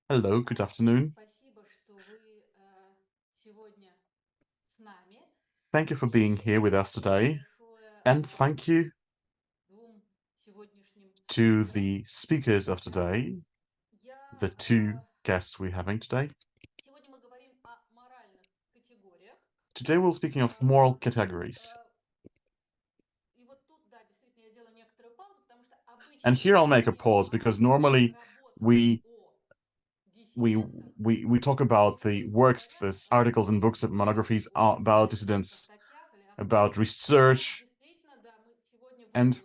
Hello, good afternoon. Thank you for being here with us today, and thank you to the speakers of today, the two guests we're having today. Today we're speaking of moral categories. And here I'll make a pause because normally we talk about the works, the articles and books and monographies about dissidents, about research, and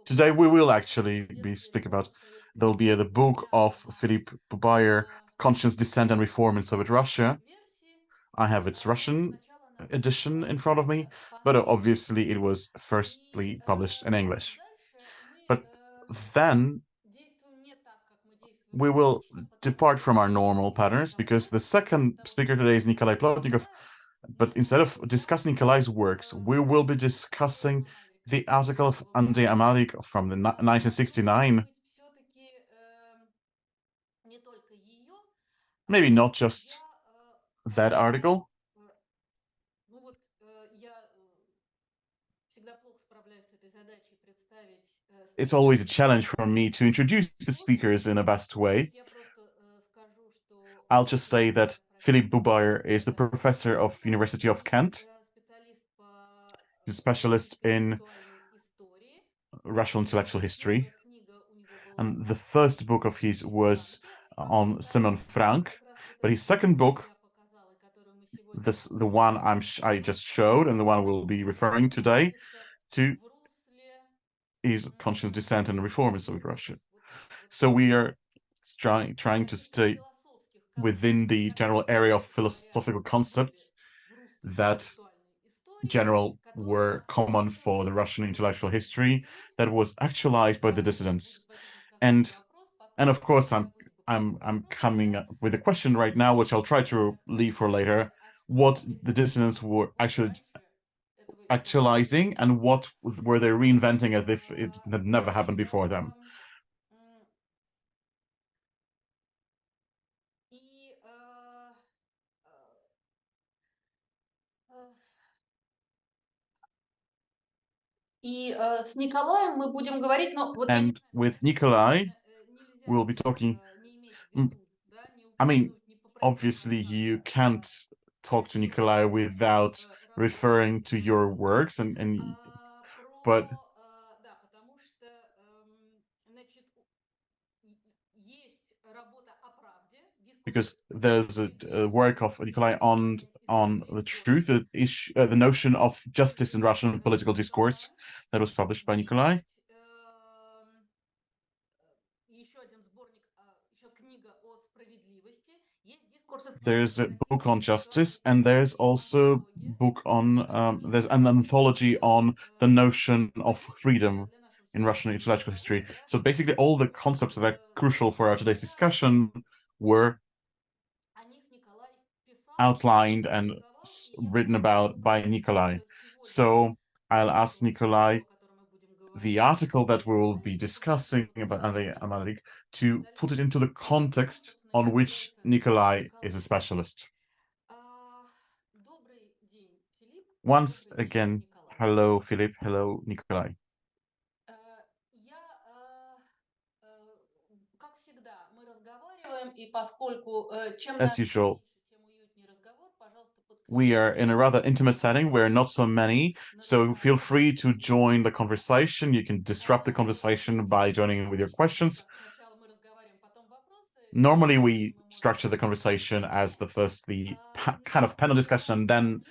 today we will actually be speaking about, there'll be the book of Philip Boobbyer, Conscience, Dissent and Reform in Soviet Russia. I have its Russian edition in front of me, but obviously it was firstly published in English. But then we will depart from our normal patterns because the second speaker today is Nikolaj Plotnikov. But instead of discussing Nikolaj's works, we will be discussing the article of Andrey Amalrik from 1969. Maybe not just that article. It's always a challenge for me to introduce the speakers in a best way. I'll just say that Philip Boobbyer is the professor of University of Kent. He's a specialist in Russian intellectual history. And the first book of his was on Simon Frank, but his second book, the one I just showed and the one we'll be referring today to, is Conscience, Dissent and Reform in Soviet Russia. So we are trying to stay within the general area of philosophical concepts that were common for the Russian intellectual history that was actualized by the dissidents. And of course I'm coming up with a question right now, which I'll try to leave for later, what the dissidents were actually actualizing and what were they reinventing as if it had never happened before them. And with Nikolaj, we'll be talking. I mean, obviously, you can't talk to Nikolaj without referring to your works, but because there's a work of Nikolaj on the truth, the notion of justice in Russian political discourse that was published by Nikolaj. There's a book on justice, and there's also book on there's an anthology on the notion of freedom in Russian intellectual history. So basically, all the concepts that are crucial for our today's discussion were outlined and written about by Nikolaj. So I'll ask Nikolaj the article that we will be discussing about Andrey Amalrik to put it into the context on which Nikolaj is a specialist. Once again, hello, Philip. Hello, Nikolaj. As usual, we are in a rather intimate setting. We're not so many, so feel free to join the conversation. You can disrupt the conversation by joining in with your questions. Normally, we structure the conversation as the kind of panel discussion, and then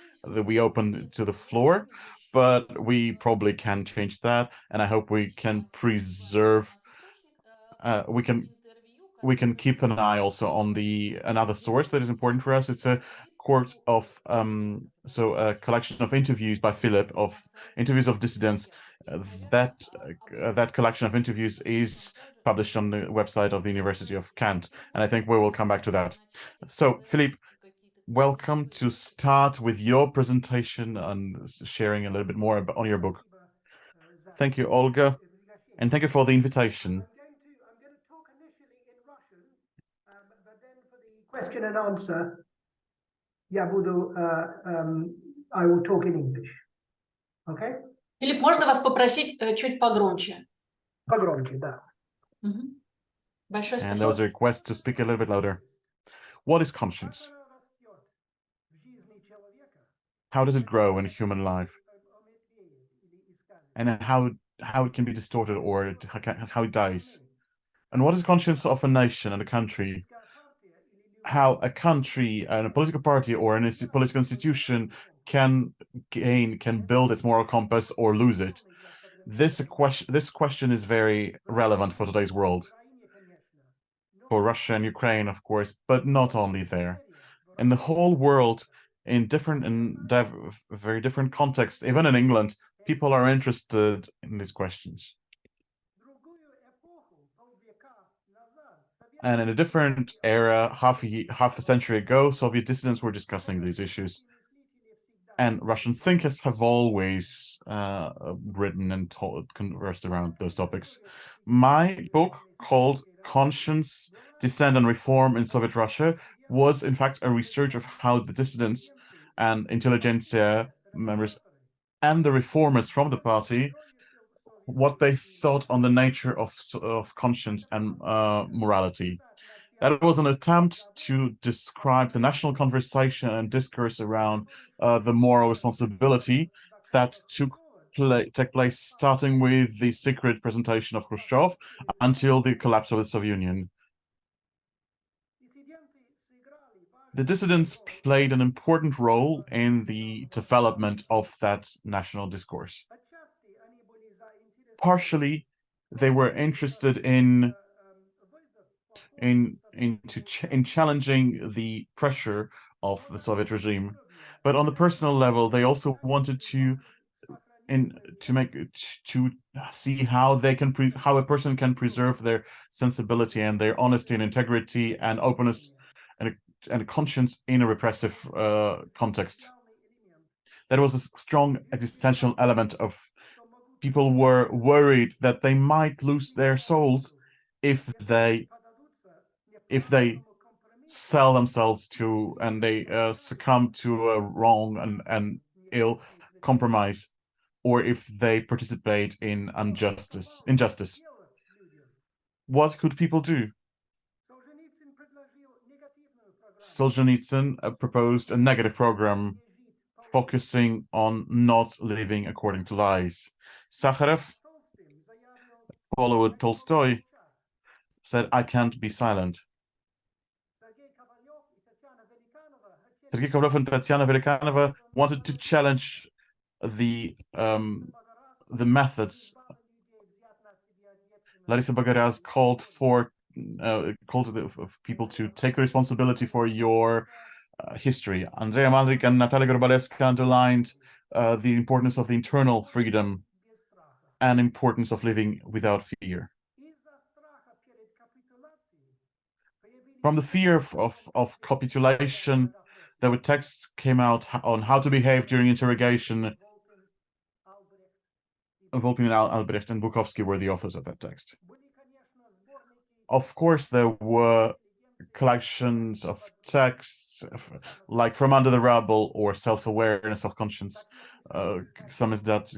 we open to the floor. But we probably can change that, and I hope we can preserve. We can keep an eye also on another source that is important for us. It's a court of a collection of interviews by Philip, of interviews of dissidents. That collection of interviews is published on the website of the University of Kent, and I think we will come back to that. So, Philip, welcome to start with your presentation and sharing a little bit more on your book. Thank you, Olga. And thank you for the invitation. I'm going to talk initially in Russian, but then for the question and answer, I will talk in English. Okay? Филипп, можно вас попросить чуть погромче? Погромче, да. Большое спасибо. And there was a request to speak a little bit louder. What is conscience? How does it grow in human life? And how it can be distorted or how it dies? And what is conscience of a nation and a country? How a country and a political party or a political institution can build its moral compass or lose it? This question is very relevant for today's world. For Russia and Ukraine, of course, but not only there. In the whole world, in very different contexts, even in England, people are interested in these questions. And in a different era, half a century ago, Soviet dissidents were discussing these issues. And Russian thinkers have always written and conversed around those topics. My book, called Conscience, Dissent and Reform in Soviet Russia, was in fact a research of how the dissidents and intelligentsia members and the reformers from the party, what they thought on the nature of conscience and morality. That was an attempt to describe the national conversation and discourse around the moral responsibility that took place starting with the secret presentation of Khrushchev until the collapse of the Soviet Union. The dissidents played an important role in the development of that national discourse. Partially, they were interested in challenging the pressure of the Soviet regime, but on the personal level, they also wanted to see how a person can preserve their sensibility and their honesty and integrity and openness and conscience in a repressive context. That was a strong existential element of people were worried that they might lose their souls if they sell themselves to and they succumb to a wrong and ill compromise, or if they participate in injustice. What could people do? Solzhenitsyn proposed a negative program focusing on not living according to lies. Sakharov, followed Tolstoy, said, "I can't be silent." Sergei Kovalov and Tatyana Velikanova wanted to challenge the methods. Larisa Bagaryaz called people to take responsibility for your history. Andrey Amalrik and Natalya Gorbanevskaya underlined the importance of the internal freedom and importance of living without fear. From the fear of capitulation, there were texts came out on how to behave during interrogation. Volpin and Albrecht and Bukovsky were the authors of that text. Of course, there were collections of texts like From Under the Rubble or Self-Awareness, Self-Conscience. Some is that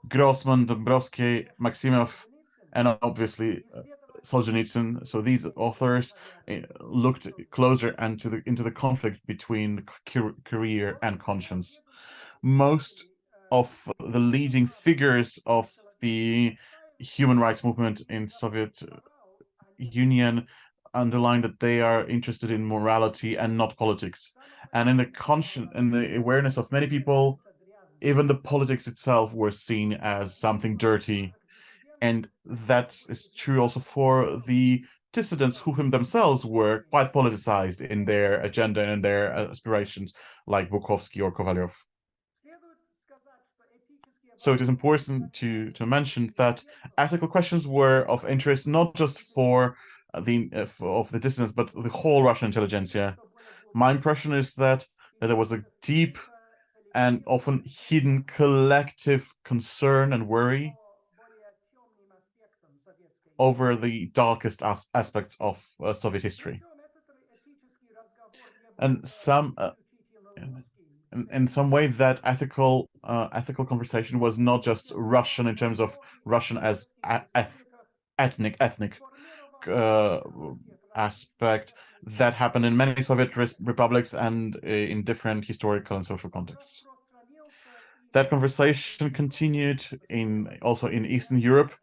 Grossman, Dombrowski, Maximov, and obviously Solzhenitsyn. So these authors looked closer into the conflict between career and conscience. Most of the leading figures of the human rights movement in Soviet Union underline that they are interested in morality and not politics. And in the awareness of many people, even the politics itself was seen as something dirty. And that is true also for the dissidents who themselves were quite politicized in their agenda and in their aspirations, like Bukovsky or Kovalyov. So it is important to mention that ethical questions were of interest not just for the dissidents, but the whole Russian intelligentsia. My impression is that there was a deep and often hidden collective concern and worry over the darkest aspects of Soviet history. And in some way, that ethical conversation was not just Russian in terms of Russian as ethnic aspect that happened in many Soviet republics and in different historical and social contexts. That conversation continued also in Eastern Europe,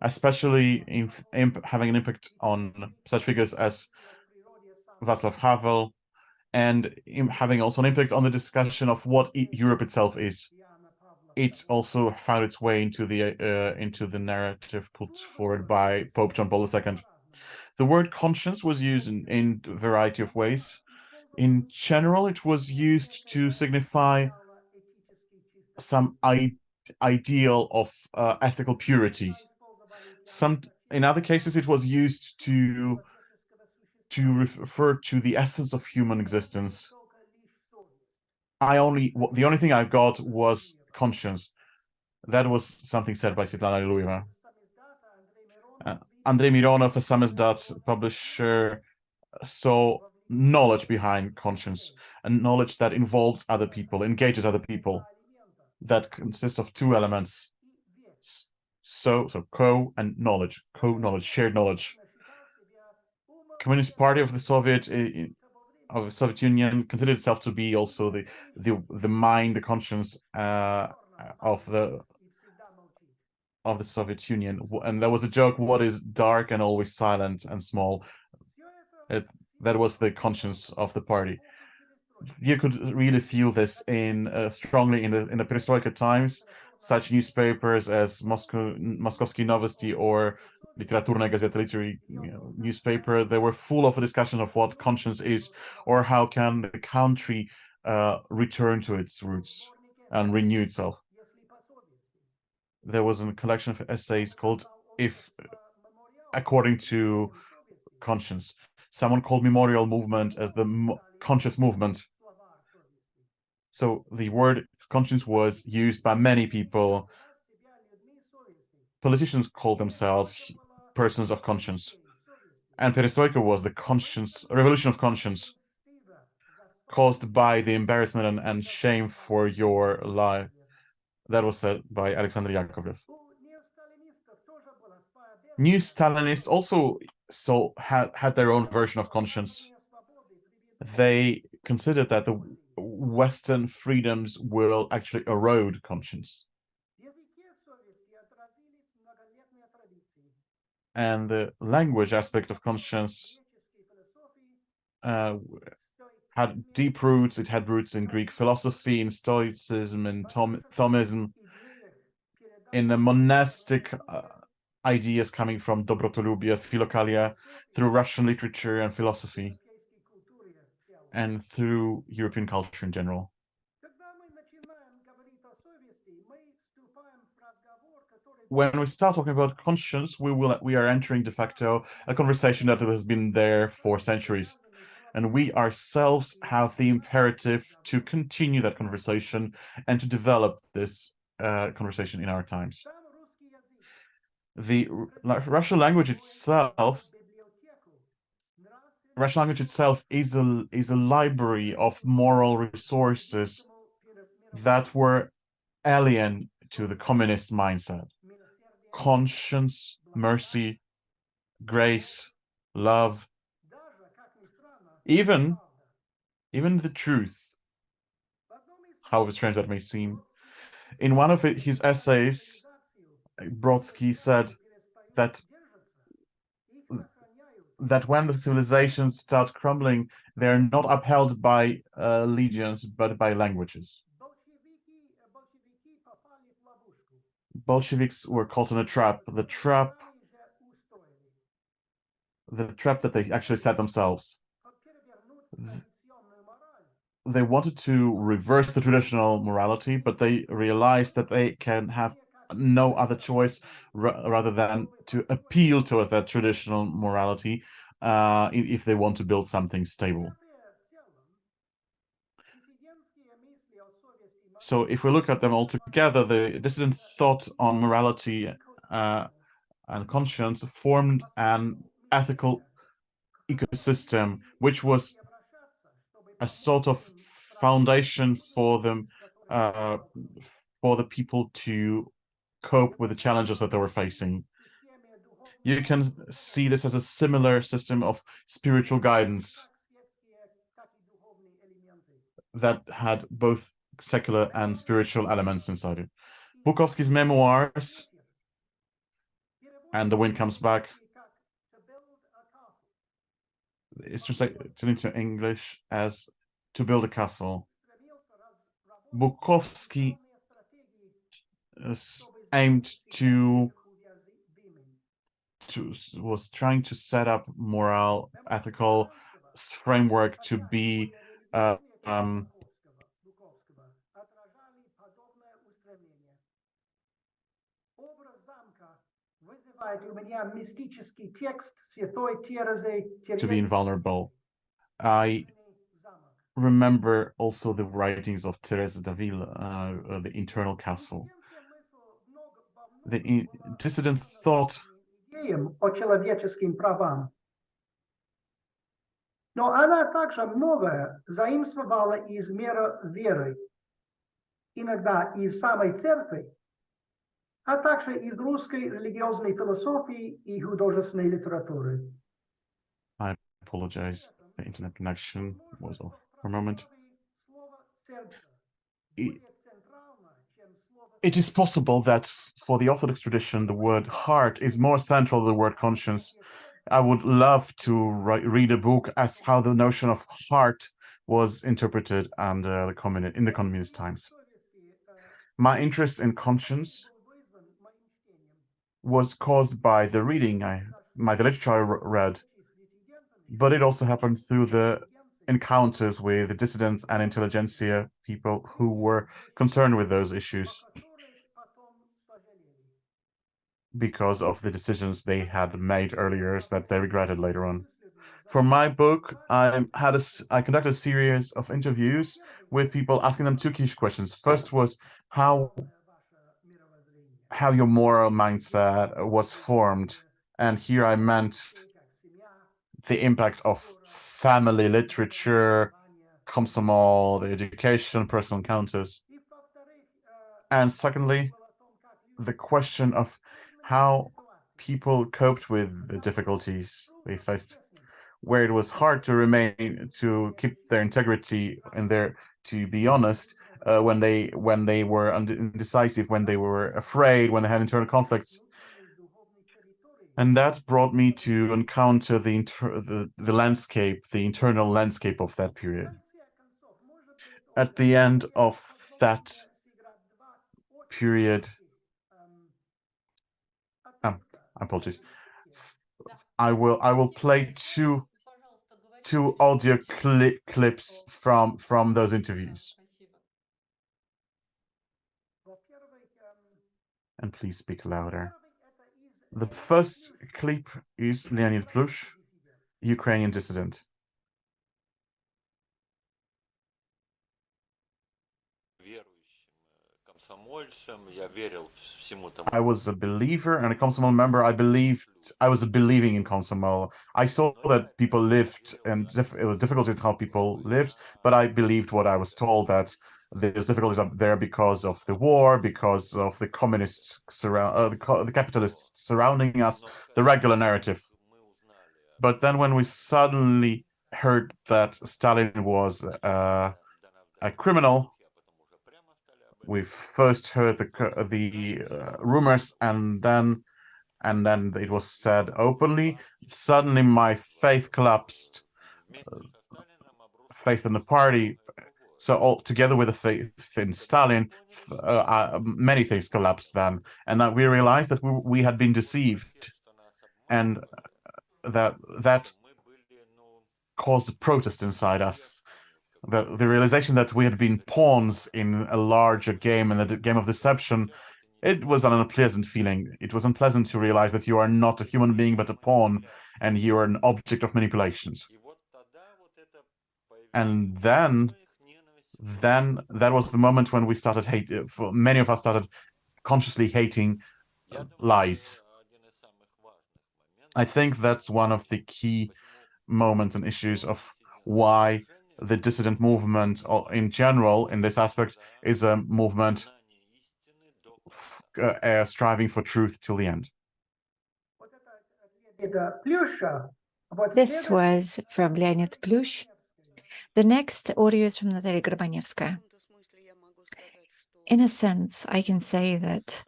especially in having an impact on such figures as Václav Havel, and having also an impact on the discussion of what Europe itself is. It also found its way into the narrative put forward by Pope John Paul II. The word conscience was used in a variety of ways. In general, it was used to signify some ideal of ethical purity. In other cases, it was used to refer to the essence of human existence. The only thing I got was conscience. That was something said by Svetlana Iluyeva. Andrei Mironov, a samizdat publisher, saw knowledge behind conscience, and knowledge that involves other people, engages other people, that consists of two elements. So co-knowledge, shared knowledge. Communist Party of the Soviet Union considered itself to be also the mind, the conscience of the Soviet Union. And there was a joke: what is dark and always silent and small? That was the conscience of the party. You could really feel this strongly in the perestroika times. Such newspapers as Moskovsky Novosti or Literaturная Gazeta, literary newspaper, they were full of a discussion of what conscience is, or how can the country return to its roots and renew itself. There was a collection of essays called "If According to Conscience." Someone called Memorial Movement as the conscious movement. So the word conscience was used by many people. Politicians called themselves persons of conscience. And perestroika was the revolution of conscience, caused by the embarrassment and shame for your life. That was said by Alexander Yakovlev. New Stalinists also had their own version of conscience. They considered that the Western freedoms will actually erode conscience. And the language aspect of conscience had deep roots. It had roots in Greek philosophy, in Stoicism, and Thomism, in the monastic ideas coming from Dobrotolubia, Philokalia, through Russian literature and philosophy, and through European culture in general. When we start talking about conscience, we are entering de facto a conversation that has been there for centuries, and we ourselves have the imperative to continue that conversation and to develop this conversation in our times. The Russian language itself is a library of moral resources that were alien to the communist mindset. Conscience, mercy, grace, love, even the truth, however strange that may seem. In one of his essays, Brodsky said that when the civilizations start crumbling, they're not upheld by legions, but by languages. Bolsheviks were caught in a trap. The trap that they actually set themselves. They wanted to reverse the traditional morality, but they realized that they can have no other choice rather than to appeal towards that traditional morality if they want to build something stable. So if we look at them all together, the dissident thought on morality and conscience formed an ethical ecosystem, which was a sort of foundation for them, for the people to cope with the challenges that they were facing. You can see this as a similar system of spiritual guidance that had both secular and spiritual elements inside it. Bukovsky's memoirs, And the Wind Comes Back, it's translated into English as To Build a Castle. Bukovsky aimed was trying to set up moral, ethical framework to be invulnerable. I remember also the writings of Thérèse Daville, The Internal Castle. The dissident thought о человеческим правам. Но она также многое заимствовала из мира веры, иногда из самой церкви, а также из русской религиозной философии и художественной литературы. I apologize. The internet connection was off for a moment. It is possible that for the Orthodox tradition, the word heart is more central than the word conscience. I would love to read a book as how the notion of heart was interpreted under in the communist times. My interest in conscience was caused by the reading the literature I read, but it also happened through the encounters with the dissidents and intelligentsia, people who were concerned with those issues because of the decisions they had made earlier that they regretted later on. For my book, I conducted a series of interviews with people, asking them two key questions. First was how your moral mindset was formed, and here I meant the impact of family literature, Komsomol, the education, personal encounters. And secondly, the question of how people coped with the difficulties they faced, where it was hard to keep their integrity and to be honest when they were indecisive, when they were afraid, when they had internal conflicts. And that brought me to encounter the landscape, the internal landscape of that period. At the end of that period, apologies. I will play two audio clips from those interviews. And please speak louder. The first clip is Leonid Plyush, Ukrainian dissident. I was a believer and a Komsomol member. I was believing in Komsomol. I saw that people lived and difficulties how people lived, but I believed what I was told, that there's difficulties up there because of the war, because of the communists the capitalists surrounding us, the regular narrative. But then when we suddenly heard that Stalin was a criminal, we first heard the rumors, and then it was said openly. Suddenly, my faith collapsed, faith in the party. So all together with the faith in Stalin, many things collapsed then, and we realized that we had been deceived, and that caused a protest inside us. The realization that we had been pawns in a larger game, in the game of deception, it was an unpleasant feeling. It was unpleasant to realize that you are not a human being, but a pawn, and you are an object of manipulations. And then that was the moment when we started many of us started consciously hating lies. I think that's one of the key moments and issues of why the dissident movement in general in this aspect is a movement striving for truth till the end. This was from Leonid Plyush. The next audio is from Natalya Gorbanevskaya. In a sense, I can say that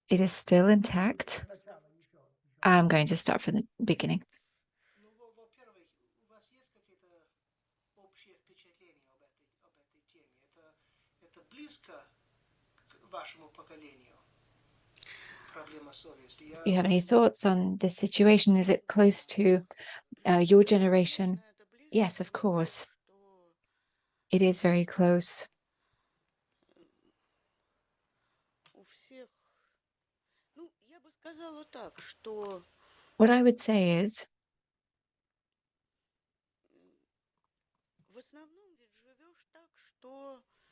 it is still intact. I'm going to start from the beginning. You have any thoughts on this situation? Is it close to your generation? Yes, of course. It is very close. What I would say is,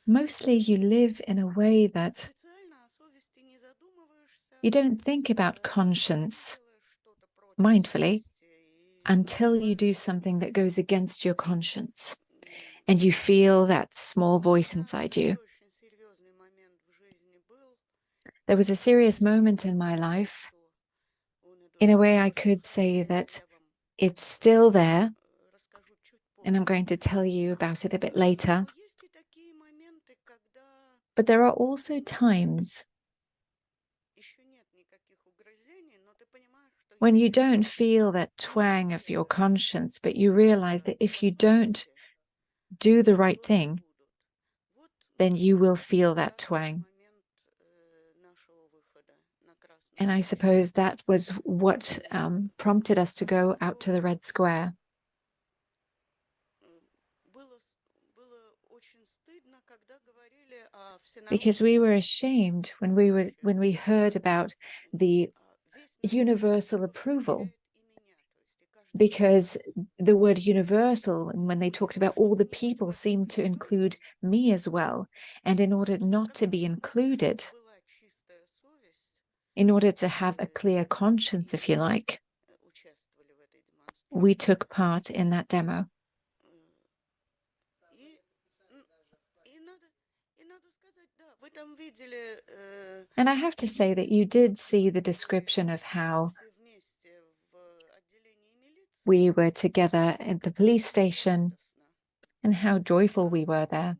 mostly you live in a way that you don't think about conscience mindfully until you do something that goes against your conscience and you feel that small voice inside you. There was a serious moment in my life. In a way, I could say that it's still there, and I'm going to tell you about it a bit later. But there are also times when you don't feel that twang of your conscience, but you realize that if you don't do the right thing, then you will feel that twang. And I suppose that was what prompted us to go out to the Red Square. Because we were ashamed when we heard about the universal approval, because the word universal, and when they talked about all the people, seemed to include me as well. And in order not to be included, in order to have a clear conscience, if you like, we took part in that demo. And I have to say that you did see the description of how we were together at the police station and how joyful we were there.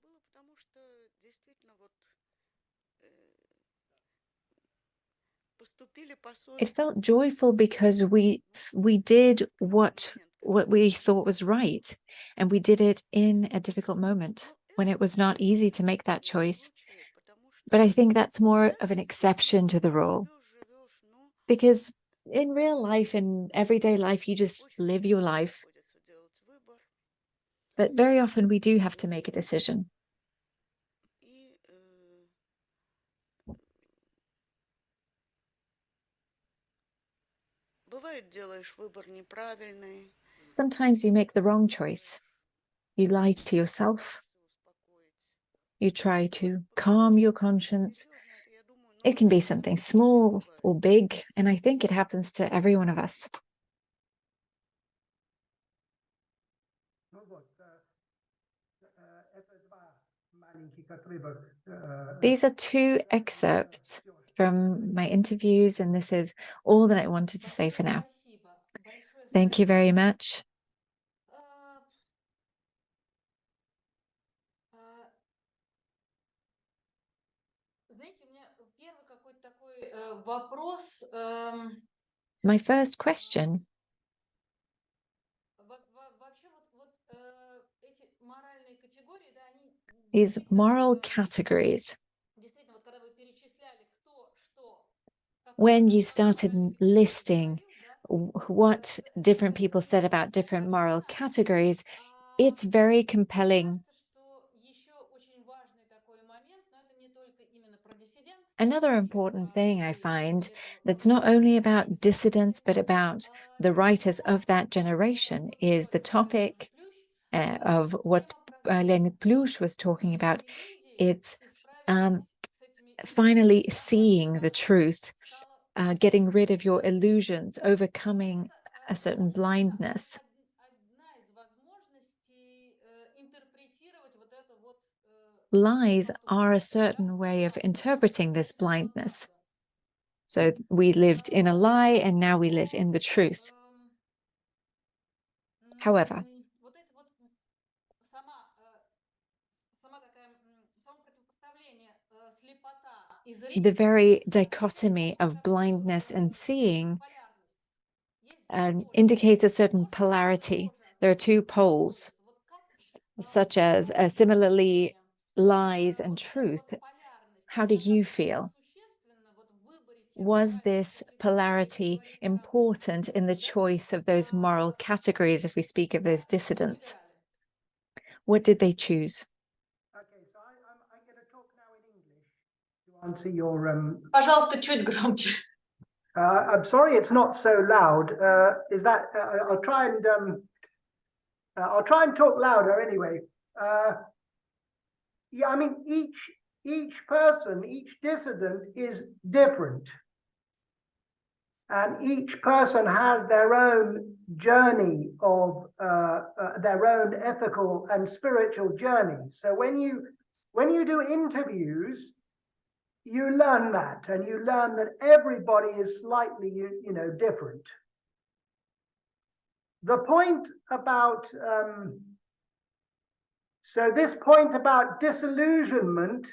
It felt joyful because we did what we thought was right, and we did it in a difficult moment when it was not easy to make that choice. But I think that's more of an exception to the rule, because in real life, in everyday life, you just live your life. But very often we do have to make a decision. Sometimes you make the wrong choice. You lie to yourself. You try to calm your conscience. It can be something small or big, and I think it happens to every one of us. These are two excerpts from my interviews, and this is all that I wanted to say for now. Thank you very much. My first question is moral categories. When you started listing what different people said about different moral categories, it's very compelling. Another important thing I find that's not only about dissidents, but about the writers of that generation is the topic of what Leonid Plyush was talking about. It's finally seeing the truth getting rid of your illusions, overcoming a certain blindness. Lies are a certain way of interpreting this blindness. So we lived in a lie and now we live in the truth. However, the very dichotomy of blindness and seeing indicates a certain polarity. There are two poles, such as similarly lies and truth. How do you feel? Was this polarity important in the choice of those moral categories, if we speak of those dissidents? What did they choose? Okay, so I'm going to talk now in English to answer your. Пожалуйста, чуть громче. I'm sorry, it's not so loud. Is that? I'll try and talk louder anyway. Yeah, I mean each person, each dissident is different, and each person has their own journey of their own ethical and spiritual journey. So when you do interviews, you learn that, and you learn that everybody is slightly, different. The point about, so this point about disillusionment,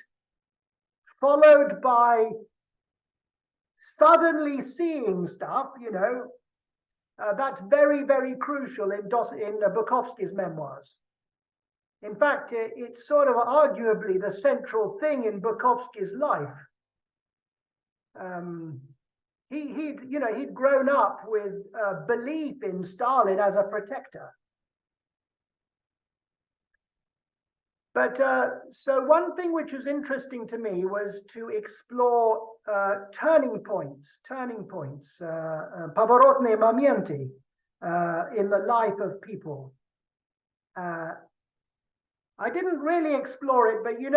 followed by suddenly seeing stuff, that's very, very crucial in Bukovsky's memoirs. In fact, it's sort of arguably the central thing in Bukovsky's life. He'd grown up with belief in Stalin as a protector. But so one thing which was interesting to me was to explore turning points, поворотные моменты in the life of people. I didn't really explore it, but in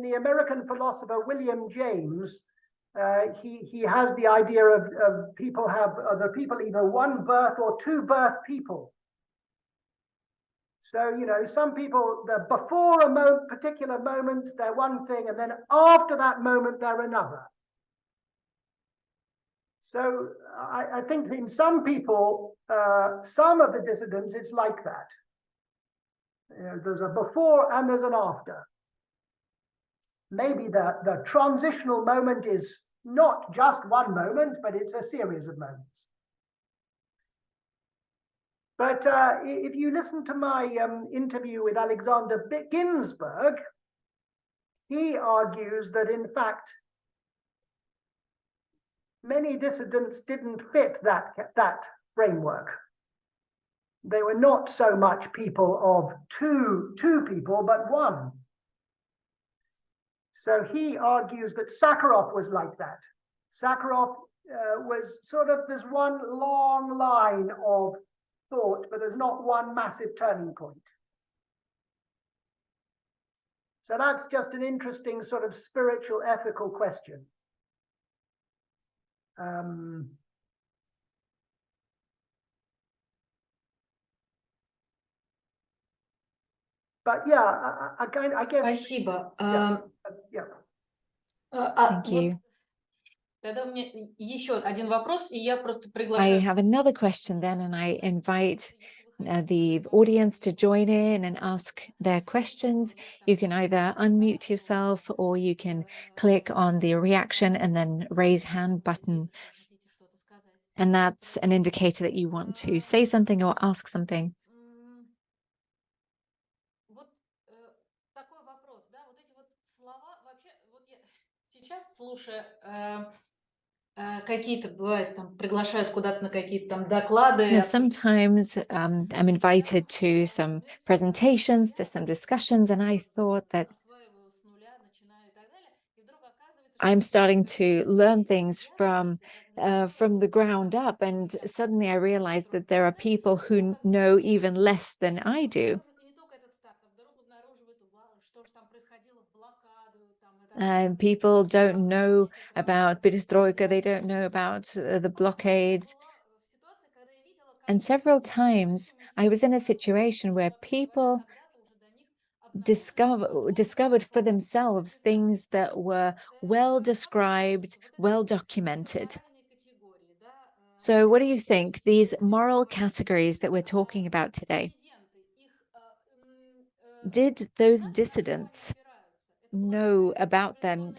the American philosopher William James, he has the idea of people have other people either one birth or two birth people. So some people, before a particular moment they're one thing, and then after that moment they're another. So I think in some people, some of the dissidents, it's like that. There's a before and there's an after. Maybe the transitional moment is not just one moment, but it's a series of moments. But if you listen to my interview with Alexander Ginzburg, he argues that in fact many dissidents didn't fit that framework. They were not so much people of two people, but one. So he argues that Sakharov was like that. Sakharov was sort of, there's one long line of thought, but there's not one massive turning point. So that's just an interesting sort of spiritual ethical question. But yeah, I guess. Спасибо. Yeah. Thank you. Тогда у меня еще один вопрос, и я просто I приглашаю. have another question then, and I invite the audience to join in and ask their questions. You can either unmute yourself or you can click on the reaction and then raise hand button. And that's an indicator that you want to say something or ask something. Вот такой вопрос, да, вот эти вот слова, вообще, вот я сейчас слушаю какие-то, бывает, там, приглашают куда-то на какие-то там доклады. Sometimes I'm invited to some presentations, to some discussions, and I thought that I'm starting to learn things from the ground up, and suddenly I realized that there are people who know even less than I do. And people don't know about perestroika, they don't know about the blockades. And several times I was in a situation where people discovered for themselves things that were well described, well documented. So what do you think, these moral categories that we're talking about today, did those dissidents know about them?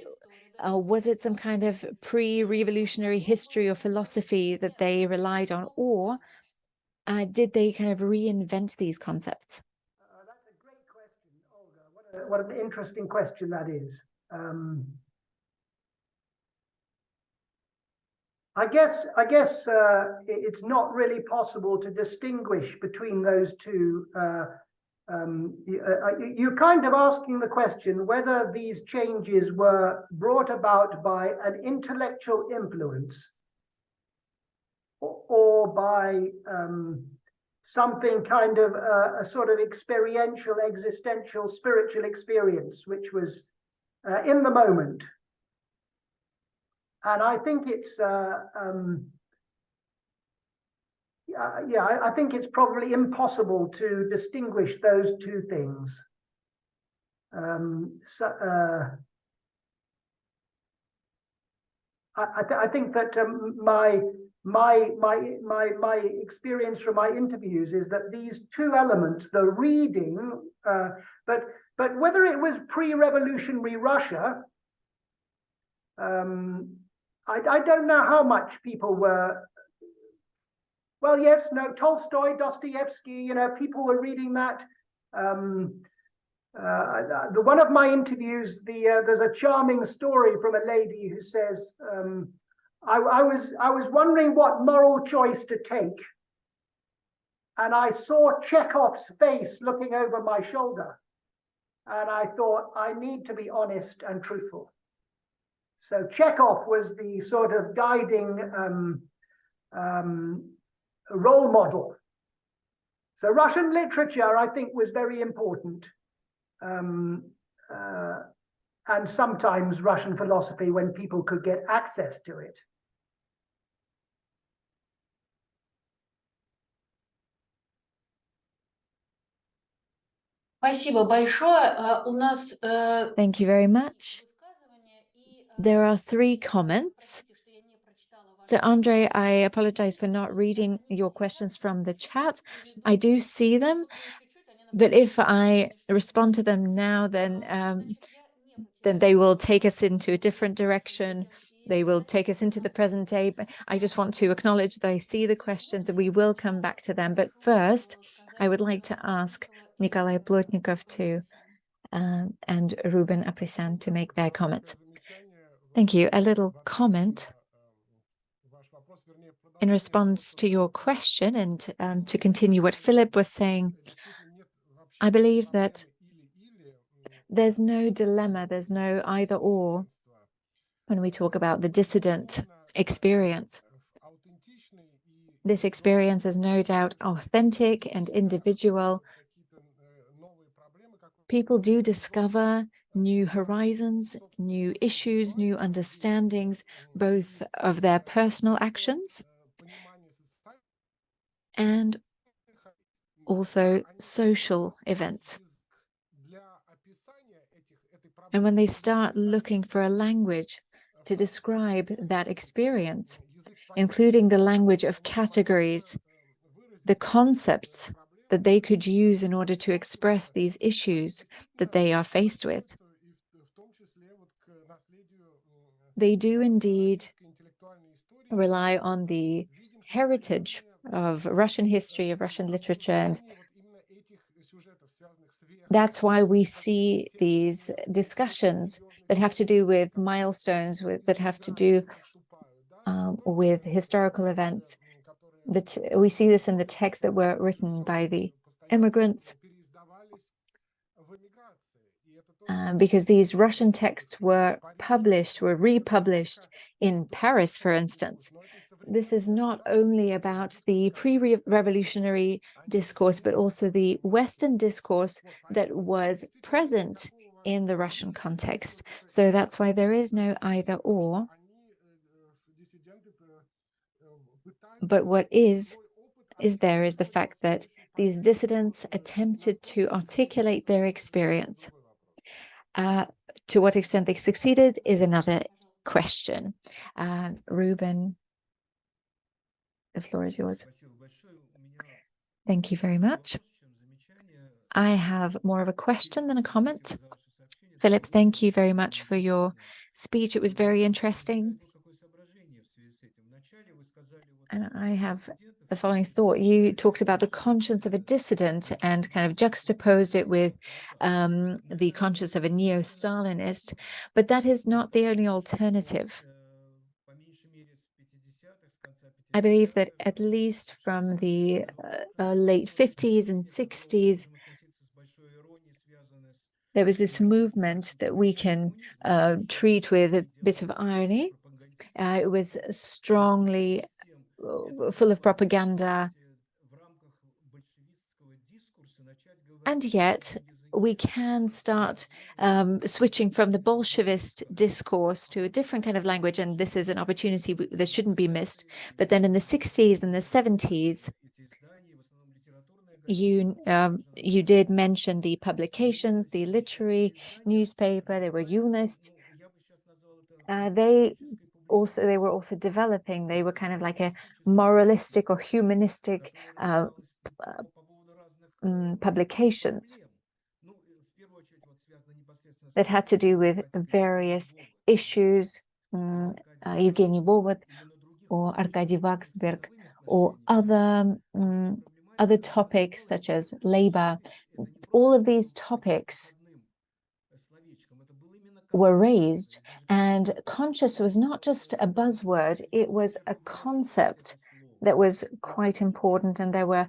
Was it some kind of pre-revolutionary history or philosophy that they relied on, or did they kind of reinvent these concepts? That's a great question, Olga. What an interesting question that is. I guess it's not really possible to distinguish between those two. You're kind of asking the question whether these changes were brought about by an intellectual influence or by something kind of a sort of experiential, existential, spiritual experience, which was in the moment. And I think it's, I think it's probably impossible to distinguish those two things. I think that my experience from my interviews is that these two elements, the reading, but whether it was pre-revolutionary Russia, I don't know how much people were. Well, yes, no, Tolstoy, Dostoevsky, people were reading that. One of my interviews, there's a charming story from a lady who says, I was wondering what moral choice to take, and I saw Chekhov's face looking over my shoulder, and I thought, I need to be honest and truthful. So Chekhov was the sort of guiding role model. So Russian literature, I think, was very important. And sometimes Russian philosophy when people could get access to it. Thank you very much. There are 3 comments. So Andrei, I apologize for not reading your questions from the chat. I do see them, but if I respond to them now, then they will take us into a different direction. They will take us into the present day. But I just want to acknowledge that I see the questions and we will come back to them. But first, I would like to ask Nikolaj Plotnikov and Ruben Aprisan to make their comments. Thank you. A little comment in response to your question and to continue what Philip was saying. I believe that there's no dilemma, there's no either or when we talk about the dissident experience. This experience is no doubt authentic and individual. People do discover new horizons, new issues, new understandings, both of their personal actions and also social events. And when they start looking for a language to describe that experience, including the language of categories, the concepts that they could use in order to express these issues that they are faced with, they do indeed rely on the heritage of Russian history, of Russian literature, and that's why we see these discussions that have to do with milestones, that have to do with historical events. That we see this in the texts that were written by the immigrants, because these Russian texts were republished in Paris, for instance. This is not only about the pre-revolutionary discourse, but also the Western discourse that was present in the Russian context. So that's why there is no either or. But what is there is the fact that these dissidents attempted to articulate their experience. To what extent they succeeded is another question. Ruben, the floor is yours. Thank you very much. I have more of a question than a comment. Philip, thank you very much for your speech. It was very interesting. And I have the following thought. You talked about the conscience of a dissident and kind of juxtaposed it with the conscience of a neo-Stalinist, but that is not the only alternative. I believe that at least from the late 50s and 60s, there was this movement that we can treat with a bit of irony. It was strongly full of propaganda. And yet we can start switching from the Bolshevist discourse to a different kind of language, and this is an opportunity that shouldn't be missed. But then in the 60s and the 70s, you did mention the publications, the literary newspaper. They were Unist. They were also developing. They were kind of like a moralistic or humanistic publications that had to do with various issues. Evgeny Vovod or Arkady Vaksberg or other topics such as labor. All of these topics were raised, and conscious was not just a buzzword, it was a concept that was quite important, and there were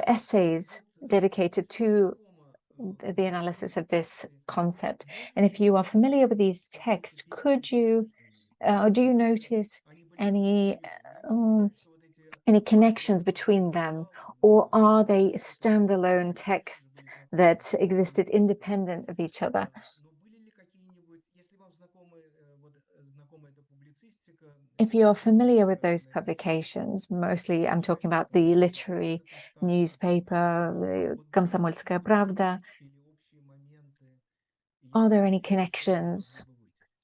essays dedicated to the analysis of this concept. And if you are familiar with these texts, could you do you notice any connections between them, or are they standalone texts that existed independent of each other? If you're familiar with those publications, mostly I'm talking about the literary newspaper, Komsomolskaya Pravda, are there any connections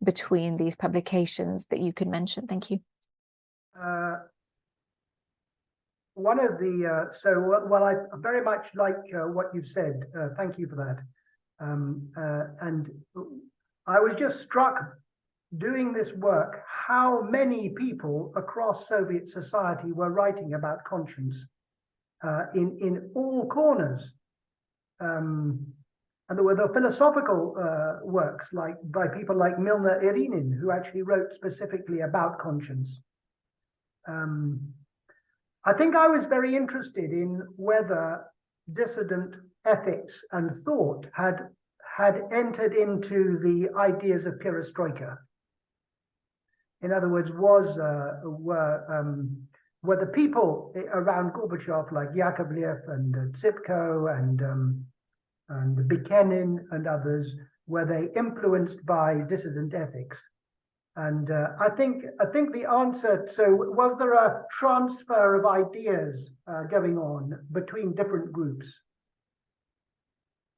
between these publications that you could mention? Thank you. One of the, well, I very much like what you've said. Thank you for that. And I was just struck doing this work, how many people across Soviet society were writing about conscience in all corners. And there were the philosophical works by people like Milner Irinin, who actually wrote specifically about conscience. I think I was very interested in whether dissident ethics and thought had entered into the ideas of perestroika. In other words, were the people around Gorbachev, like Yakovlev and Tsipko and Bikenin and others, were they influenced by dissident ethics? And I think the answer, so was there a transfer of ideas going on between different groups?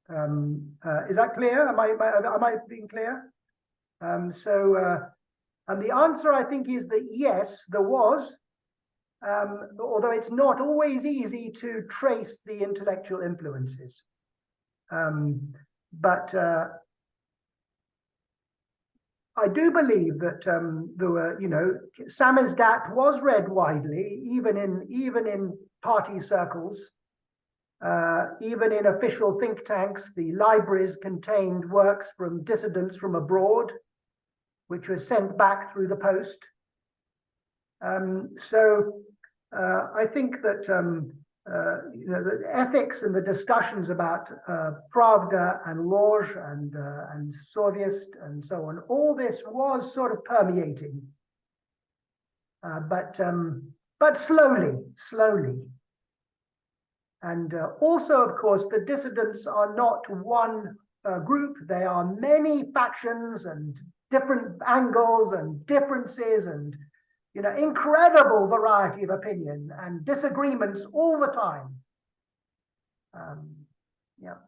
Is that clear? Am I being clear? And the answer, I think, is that yes, there was, although it's not always easy to trace the intellectual influences. But I do believe that there were, Samizdat was read widely, even in party circles, even in official think tanks. The libraries contained works from dissidents from abroad, which was sent back through the post. I think that the ethics and the discussions about Pravda and Lozh and Soviet and so on, all this was sort of permeating, but slowly. And also, of course, the dissidents are not one group, there are many factions and different angles and differences and incredible variety of opinion and disagreements all the time. Yeah.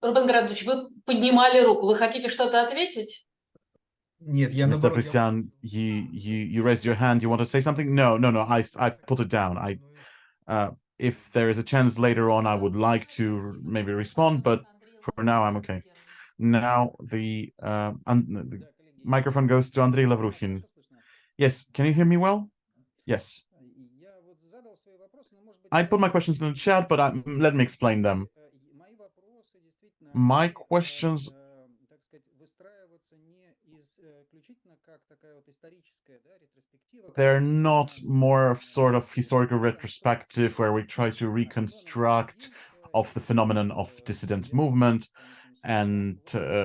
Рубен Градович, вы поднимали руку. Вы хотите что-то ответить? Нет, я Mr. Prisyan, you raised your hand. You want to say something? No. I put it down. If there is a chance later on, I would like to maybe respond, but for now, I'm okay. Now the microphone goes to Andrei Lavruchin. Yes, can you hear me well? Yes. I put my questions in the chat, but let me explain them. My questions they're not more of sort of historical retrospective where we try to reconstruct of the phenomenon of dissident movement and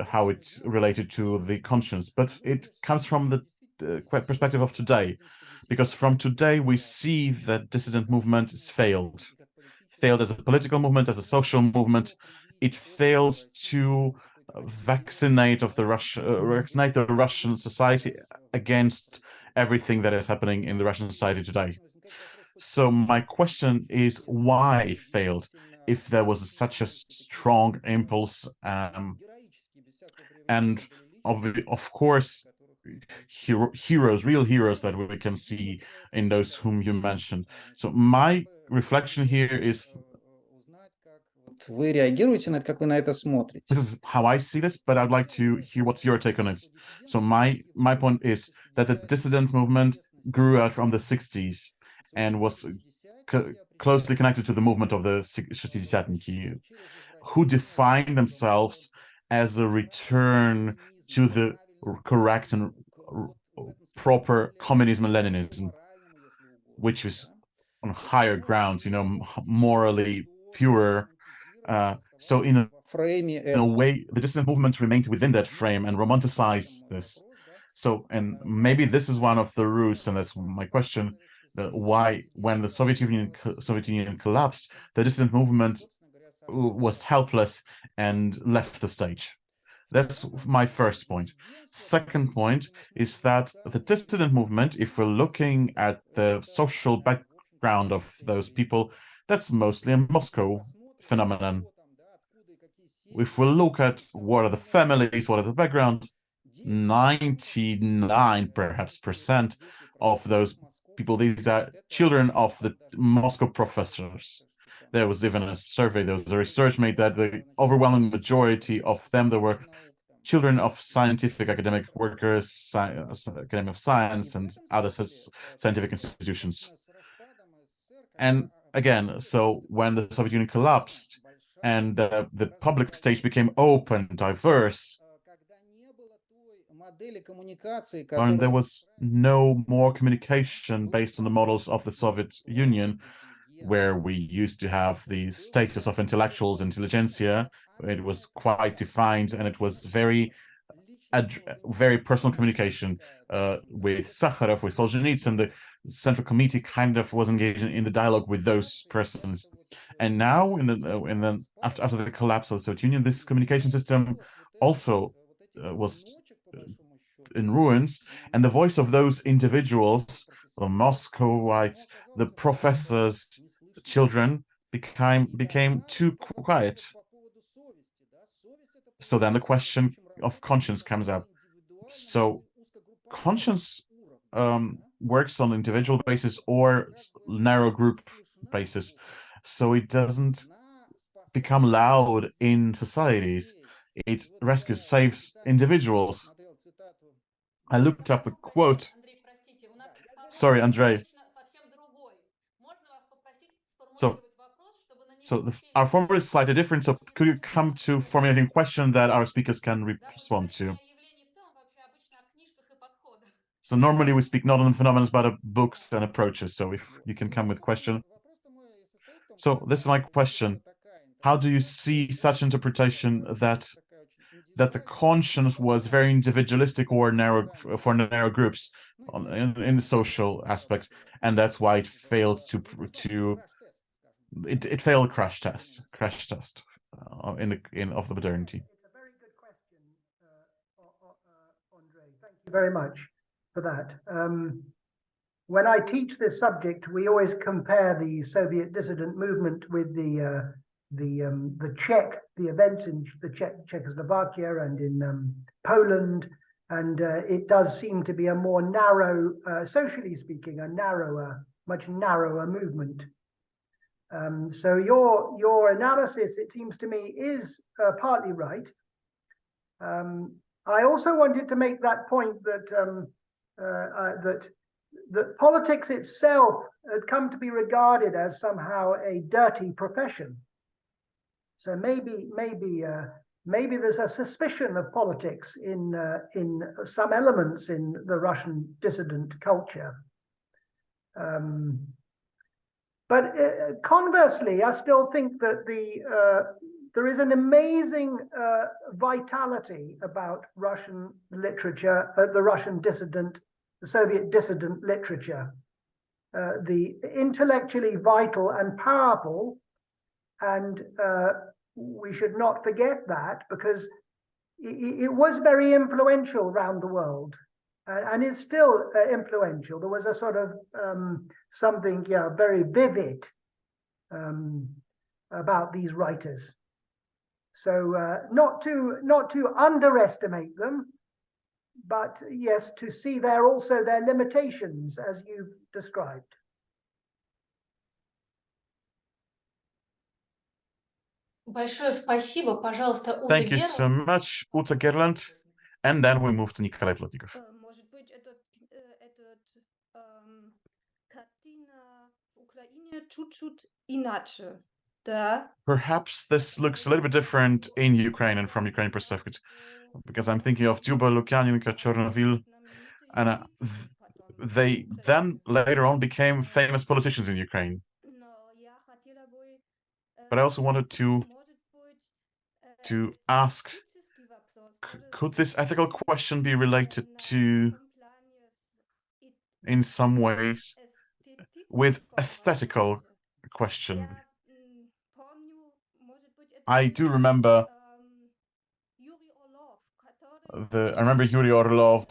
how it's related to the conscience, but it comes from the perspective of today, because from today we see that dissident movement has failed as a political movement, as a social movement. It failed to vaccinate the Russian society against everything that is happening in the Russian society today. So my question is, why it failed if there was such a strong impulse, and of course real heroes that we can see in those whom you mentioned. So my reflection here is, вы реагируете на это, как вы на это смотрите. This is how I see this, but I'd like to hear what's your take on it. So my point is that the dissident movement grew out from the 60s and was closely connected to the movement of the Шестидесятники, who defined themselves as a return to the correct and proper communism and Leninism, which is on higher grounds, morally pure. So in a way, the dissident movement remained within that frame and romanticized this. So, and maybe this is one of the roots, and that's my question, why, when the Soviet Union collapsed, the dissident movement was helpless and left the stage. That's my first point. Second point is that the dissident movement, if we're looking at the social background of those people, that's mostly a Moscow phenomenon. If we look at what are the families, what are the background, 99 perhaps % of those people, these are children of the Moscow professors. There was even a survey, there was a research made that the overwhelming majority of them, there were children of scientific academic workers, Academy of Science, and other scientific institutions. And again, so when the Soviet Union collapsed and the public stage became open, diverse, and there was no more communication based on the models of the Soviet Union, where we used to have the status of intellectuals, intelligentsia. It was quite defined, and it was very personal communication with Sakharov, with Solzhenitsyn. The Central Committee kind of was engaged in the dialogue with those persons. And now, after the collapse of the Soviet Union, this communication system also was in ruins, and the voice of those individuals, the Muscovites, the professors, the children, became too quiet. So then the question of conscience comes up. So conscience works on individual basis or narrow group basis, so it doesn't become loud in societies. It rescues, saves individuals. I looked up a quote. Sorry, Andrei. So our format is slightly different, so could you come to formulating a question that our speakers can respond to? So normally we speak not on phenomena, but books and approaches, so if you can come with question. So this is my question. How do you see such interpretation that that the conscience was very individualistic or narrow for narrow groups in the social aspect, and that's why it failed it failed crash test of the modernity. It's a very good question, Andrei. Thank you very much for that. When I teach this subject, we always compare the Soviet dissident movement with the events in the Czechoslovakia and in Poland, and it does seem to be a more narrow, socially speaking, much narrower movement. So your analysis, it seems to me, is partly right. I also wanted to make that point that that politics itself had come to be regarded as somehow a dirty profession. So maybe there's a suspicion of politics in some elements in the Russian dissident culture. But conversely, I still think that there is an amazing vitality about Russian literature, the Russian dissident, the Soviet dissident literature, the intellectually vital and powerful, and we should not forget that, because it was very influential around the world, and is still influential. There was a sort of something, very vivid about these writers. So not to underestimate them, but yes, to see also their limitations, as you've described. Большое спасибо, пожалуйста, Уда Thank you so much, Uta Gerland. And then we move to Nikolaj Plotnikov. Может быть, этот картина в Украине чуть-чуть иначе, да? Perhaps this looks a little bit different in Ukraine and from Ukrainian perspective, because I'm thinking of Dyuba, Lukyanenko, Chornovil, and they then later on became famous politicians in Ukraine. But I also wanted to ask, could this ethical question be related to, in some ways, with aesthetical question? I do remember Yuri Orlov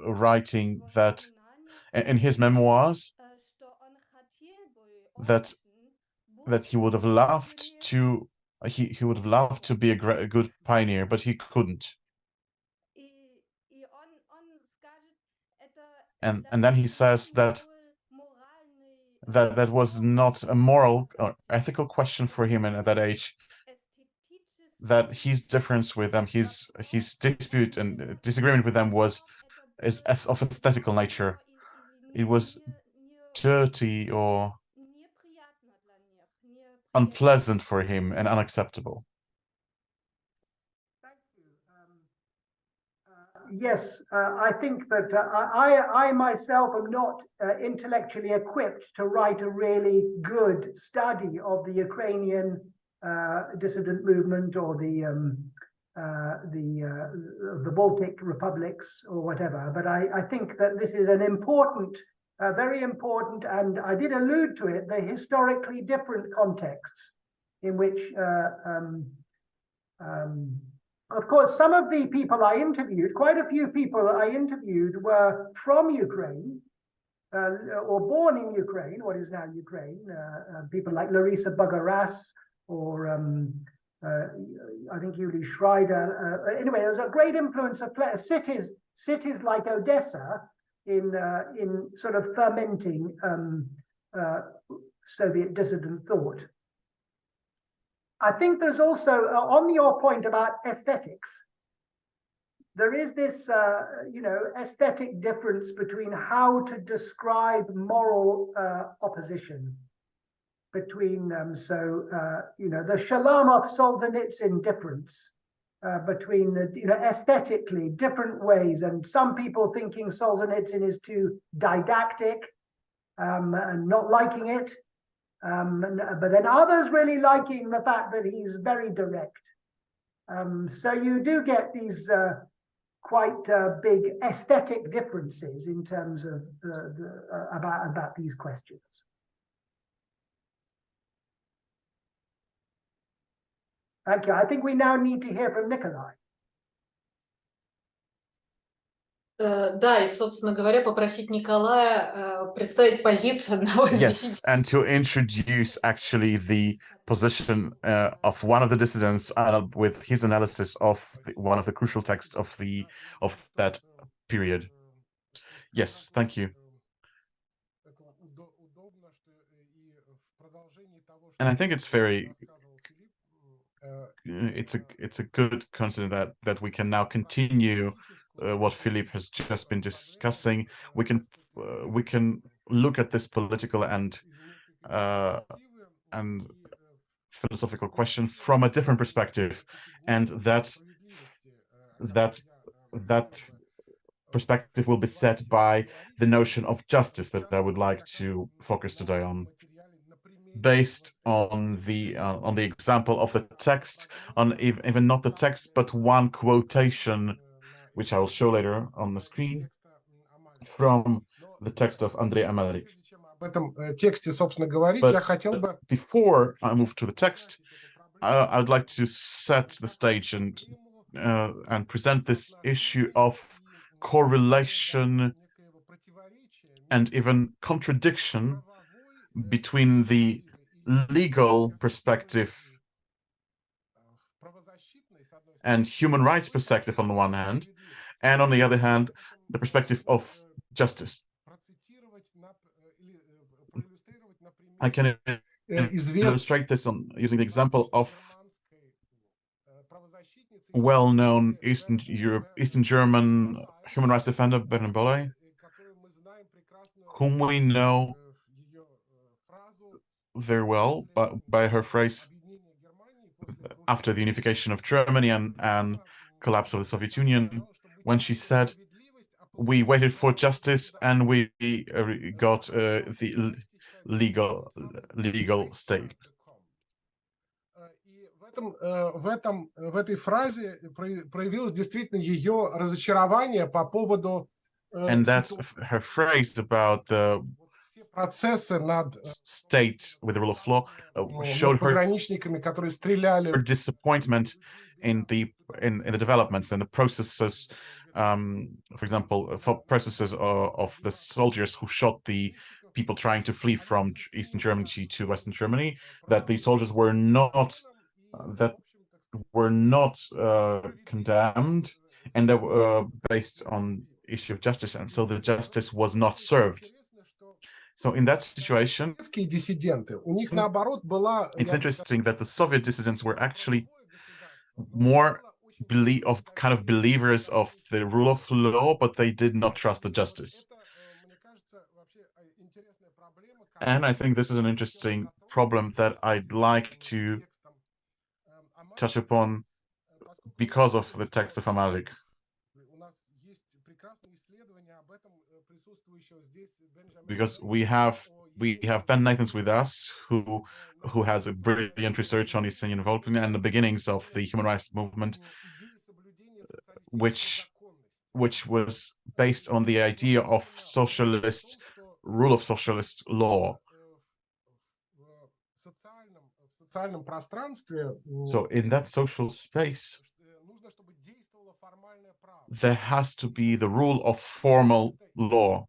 writing that in his memoirs that he would have loved to be a good pioneer, but he couldn't. And then he says that was not a moral or ethical question for him at that age, that his difference with them, his dispute and disagreement with them is of aesthetical nature. It was dirty or unpleasant for him and unacceptable. Thank you. Yes, I think that I myself am not intellectually equipped to write a really good study of the Ukrainian dissident movement or the Baltic republics or whatever. But I think that this is an important, very important, and I did allude to it, the historically different contexts in which, of course, some of the people I interviewed, quite a few people I interviewed were from Ukraine or born in Ukraine, what is now Ukraine, people like Larisa Bagaras, or I think Yuli Schreider. Anyway, there's a great influence of cities like Odessa in sort of fermenting Soviet dissident thought. I think there's also, on your point about aesthetics, there is this, aesthetic difference between how to describe moral opposition between the Shalamov-Solzhenitsyn difference between the, aesthetically different ways, and some people thinking Solzhenitsyn is too didactic and not liking it, but then others really liking the fact that he's very direct. So you do get these quite big aesthetic differences in terms of about these questions. Thank you. I think we now need to hear from Nikolaj. Да, и, собственно говоря, попросить Николая представить позицию одного из Yes, and to introduce actually the position of one of the dissidents with his analysis of one of the crucial texts of that period. Yes, thank you. And I think it's very it's a good concept that we can now continue what Philip has just been discussing. We can look at this political and philosophical question from a different perspective, and that perspective will be set by the notion of justice that I would like to focus today on, based on the example of the text, on even not the text, but one quotation, which I will show later on the screen, from the text of Andrey Amalrik. But before I move to the text, I would like to set the stage and present this issue of correlation and even contradiction between the legal perspective and human rights perspective on the one hand, and on the other hand, the perspective of justice. I can illustrate this using the example of well-known Eastern German human rights defender Bernard Bolle, whom we know very well by her phrase after the unification of Germany and collapse of the Soviet Union, when she said, "We waited for justice and we got the legal state." В этой фразе проявилось действительно ее разочарование по поводу and that's her phrase about the процессы над state with the rule of law showed пограничниками, которые стреляли. Her disappointment in the developments and the processes, for example, processes of the soldiers who shot the people trying to flee from Eastern Germany to Western Germany, that the soldiers were not condemned, and that were based on issue of justice, and so the justice was not served. So in that situation, it's interesting that the Soviet dissidents were actually more believers of the rule of law, but they did not trust the justice. And I think this is an interesting problem that I'd like to touch upon because of the text of Amalrik. Because we have Ben Nathans with us, who has a brilliant research on Esenin-Vol'pin and the beginnings of the human rights movement, which was based on the idea of rule of socialist law. So in that social space, there has to be the rule of formal law.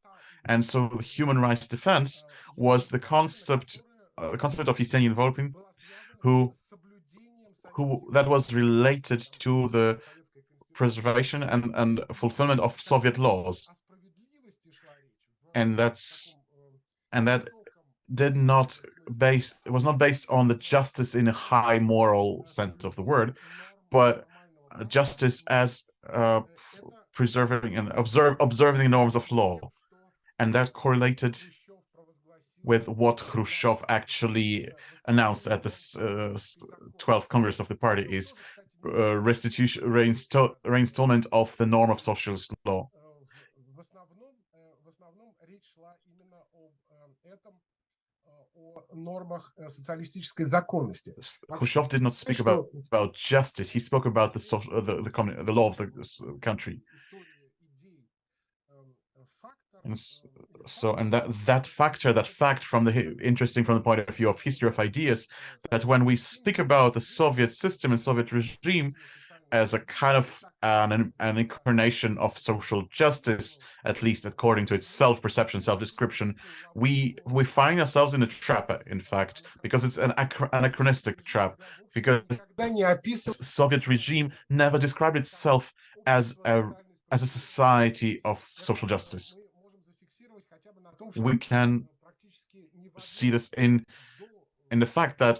And so the human rights defense was the concept of Esenin-Vol'pin, who that was related to the preservation and fulfillment of Soviet laws. And that was not based on the justice in a high moral sense of the word, but justice as preserving and observing the norms of law. And that correlated with what Khrushchev actually announced at the 12th Congress of the party, is reinstallment of the norm of socialist law. Khrushchev did not speak about justice. He spoke about the social, the law of the country. And that fact from the interesting from the point of view of history of ideas, that when we speak about the Soviet system and Soviet regime as a kind of an incarnation of social justice, at least according to its self-perception, self-description, we find ourselves in a trap, in fact, because it's an anachronistic trap, because Soviet regime never described itself as a society of social justice. We can see this in the fact that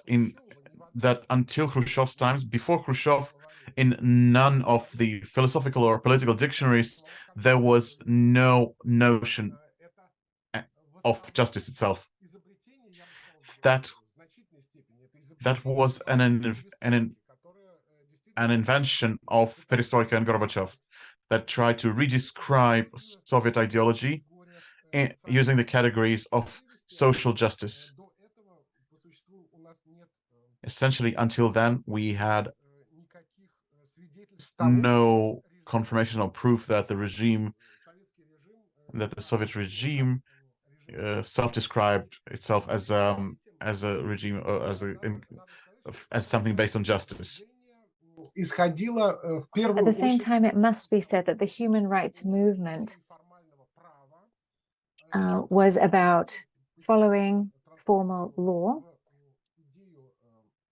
until Khrushchev's times, before Khrushchev, in none of the philosophical or political dictionaries, there was no notion of justice itself. That was an invention of Perestroika and Gorbachev that tried to redescribe Soviet ideology using the categories of social justice. Essentially, until then, we had no confirmation or proof that the Soviet regime self-described itself as a regime, or as something based on justice. At the same time, it must be said that the human rights movement was about following formal law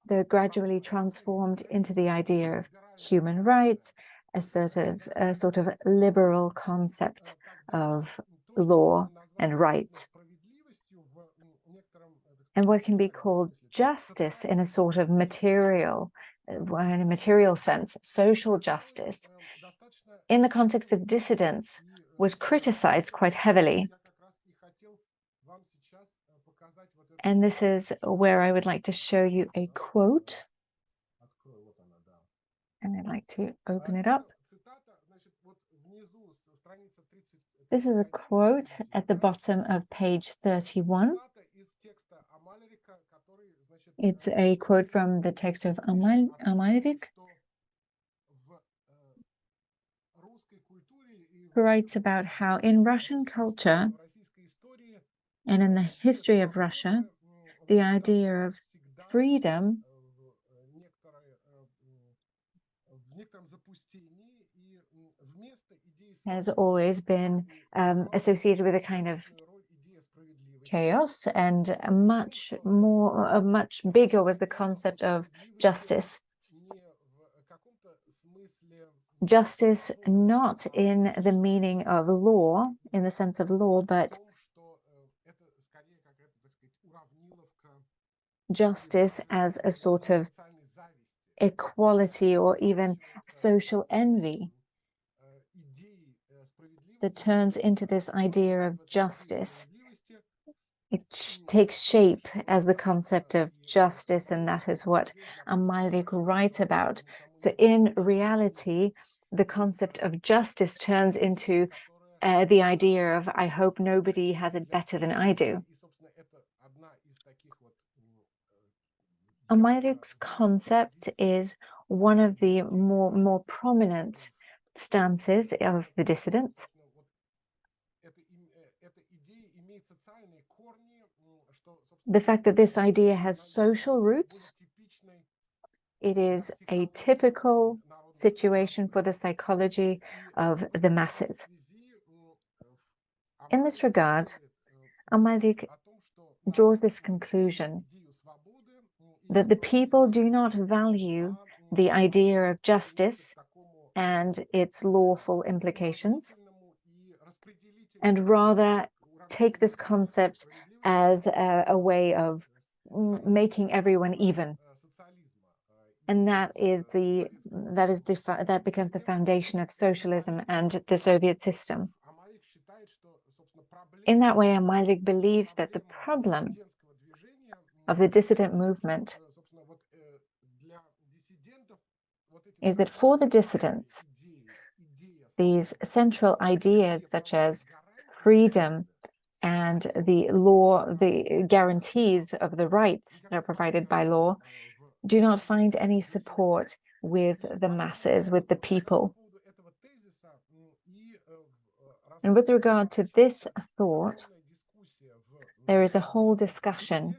that gradually transformed into the idea of human rights, a sort of liberal concept of law and rights. And what can be called justice in a sort of material sense, social justice, in the context of dissidents, was criticized quite heavily. And this is where I would like to show you a quote. And I'd like to open it up. This is a quote at the bottom of page 31. It's a quote from the text of Amalrik, who writes about how in Russian culture and in the history of Russia, the idea of freedom has always been associated with a kind of chaos, and much bigger was the concept of justice. Justice not in the meaning of law, in the sense of law, but justice as a sort of equality or even social envy that turns into this idea of justice. It takes shape as the concept of justice, and that is what Amalrik writes about. So in reality, the concept of justice turns into the idea of, I hope nobody has it better than I do. Amalrik's concept is one of the more prominent stances of the dissidents. The fact that this idea has social roots, it is a typical situation for the psychology of the masses. In this regard, Amalrik draws this conclusion that the people do not value the idea of justice and its lawful implications, and rather take this concept as a way of making everyone even. And that becomes the foundation of socialism and the Soviet system. In that way, Amalrik believes that the problem of the dissident movement is that for the dissidents, these central ideas such as freedom and the law, the guarantees of the rights that are provided by law, do not find any support with the masses, with the people. And with regard to this thought, there is a whole discussion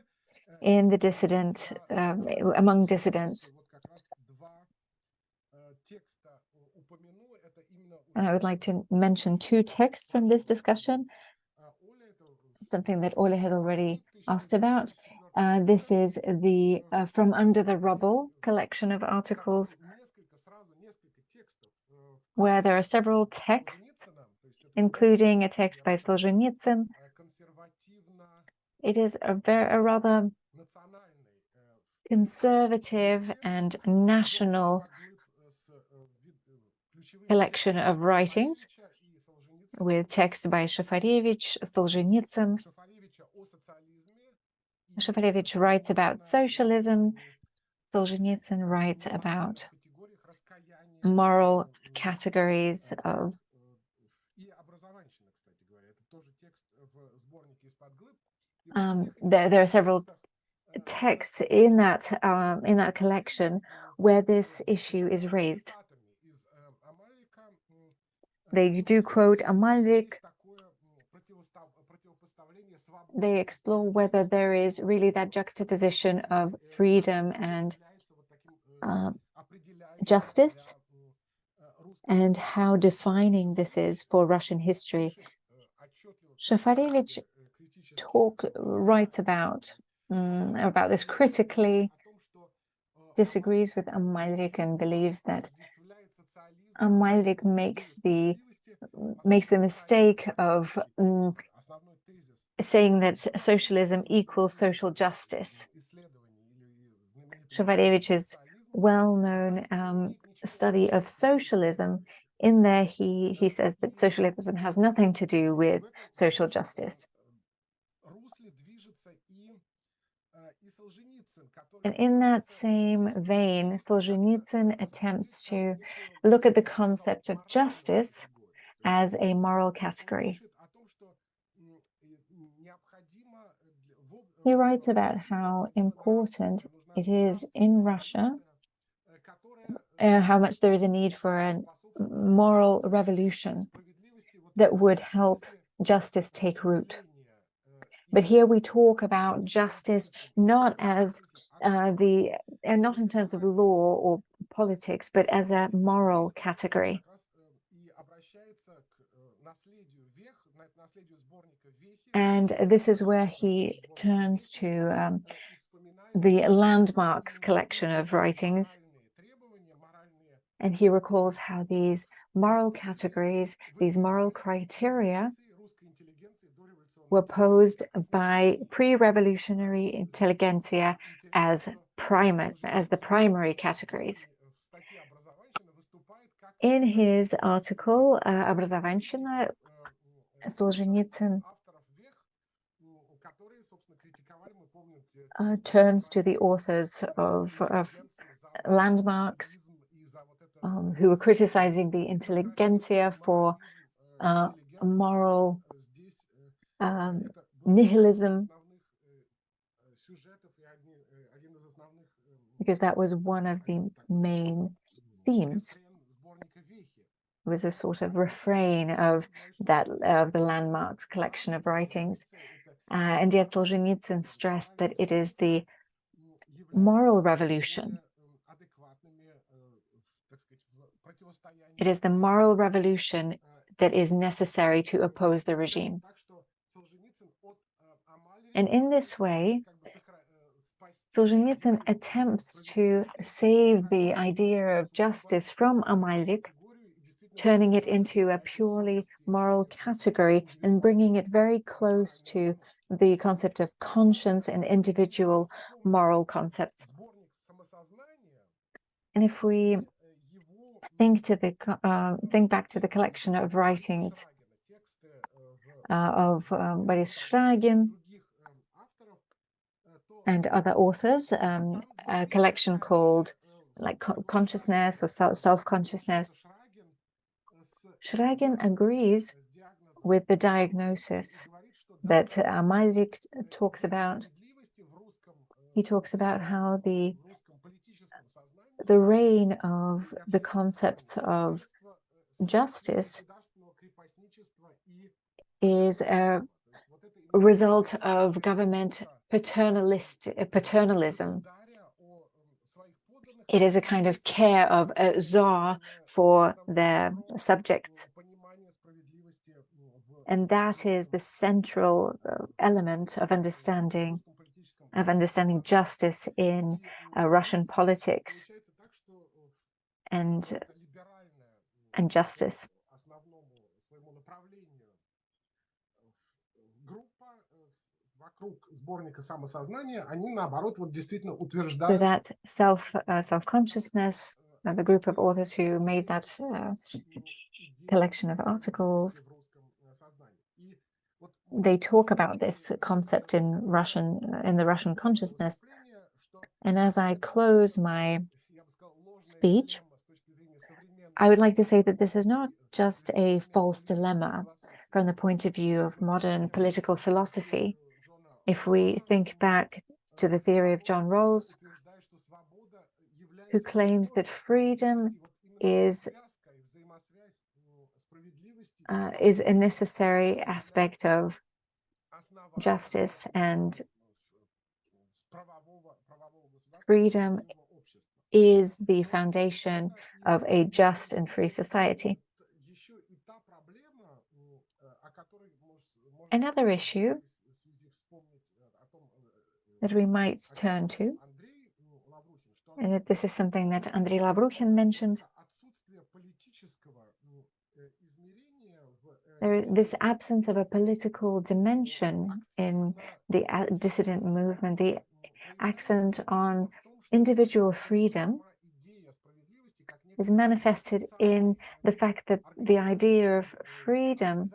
in the dissident, among dissidents. And I would like to mention two texts from this discussion, something that Ole has already asked about. This is the From Under the Rubble collection of articles, where there are several texts, including a text by Solzhenitsyn. It is a rather conservative and national collection of writings, with texts by Shafarevich, Solzhenitsyn. Shafarevich writes about socialism. Solzhenitsyn writes about moral categories of there are several texts in that collection where this issue is raised. They do quote Amalrik. They explore whether there is really that juxtaposition of freedom and justice, and how defining this is for Russian history. Shafarevich writes about this critically, disagrees with Amalrik, and believes that Amalrik makes the mistake of saying that socialism equals social justice. Shafarevich's well-known study of socialism, in there he says that socialism has nothing to do with social justice. And in that same vein, Solzhenitsyn attempts to look at the concept of justice as a moral category. He writes about how important it is in Russia, how much there is a need for a moral revolution that would help justice take root. But here we talk about justice not as not in terms of law or politics, but as a moral category. And this is where he turns to the Landmarks collection of writings. And he recalls how these moral categories, these moral criteria, were posed by pre-revolutionary intelligentsia as the primary categories. In his article, Образованщина, Solzhenitsyn turns to the authors of Landmarks, who were criticizing the intelligentsia for moral nihilism, because that was one of the main themes. It was a sort of refrain of the Landmarks collection of writings. And yet Solzhenitsyn stressed that it is the moral revolution. It is the moral revolution that is necessary to oppose the regime. And in this way, Solzhenitsyn attempts to save the idea of justice from Amalrik, turning it into a purely moral category and bringing it very close to the concept of conscience and individual moral concepts. And if we think back to the collection of writings of Boris Shragin and other authors, a collection called Consciousness or Self-Consciousness, Shragin agrees with the diagnosis that Amalrik talks about. He talks about how the reign of the concepts of justice is a result of government paternalism. It is a kind of care of a czar for their subjects. And that is the central element of understanding justice in Russian politics and justice. So that self-consciousness, the group of authors who made that collection of articles, they talk about this concept in the Russian consciousness. And as I close my speech, I would like to say that this is not just a false dilemma from the point of view of modern political philosophy. If we think back to the theory of John Rawls, who claims that freedom is a necessary aspect of justice, and freedom is the foundation of a just and free society. Another issue that we might turn to, and this is something that Andrey Lavrukin mentioned, this absence of a political dimension in the dissident movement, the accent on individual freedom is manifested in the fact that the idea of freedom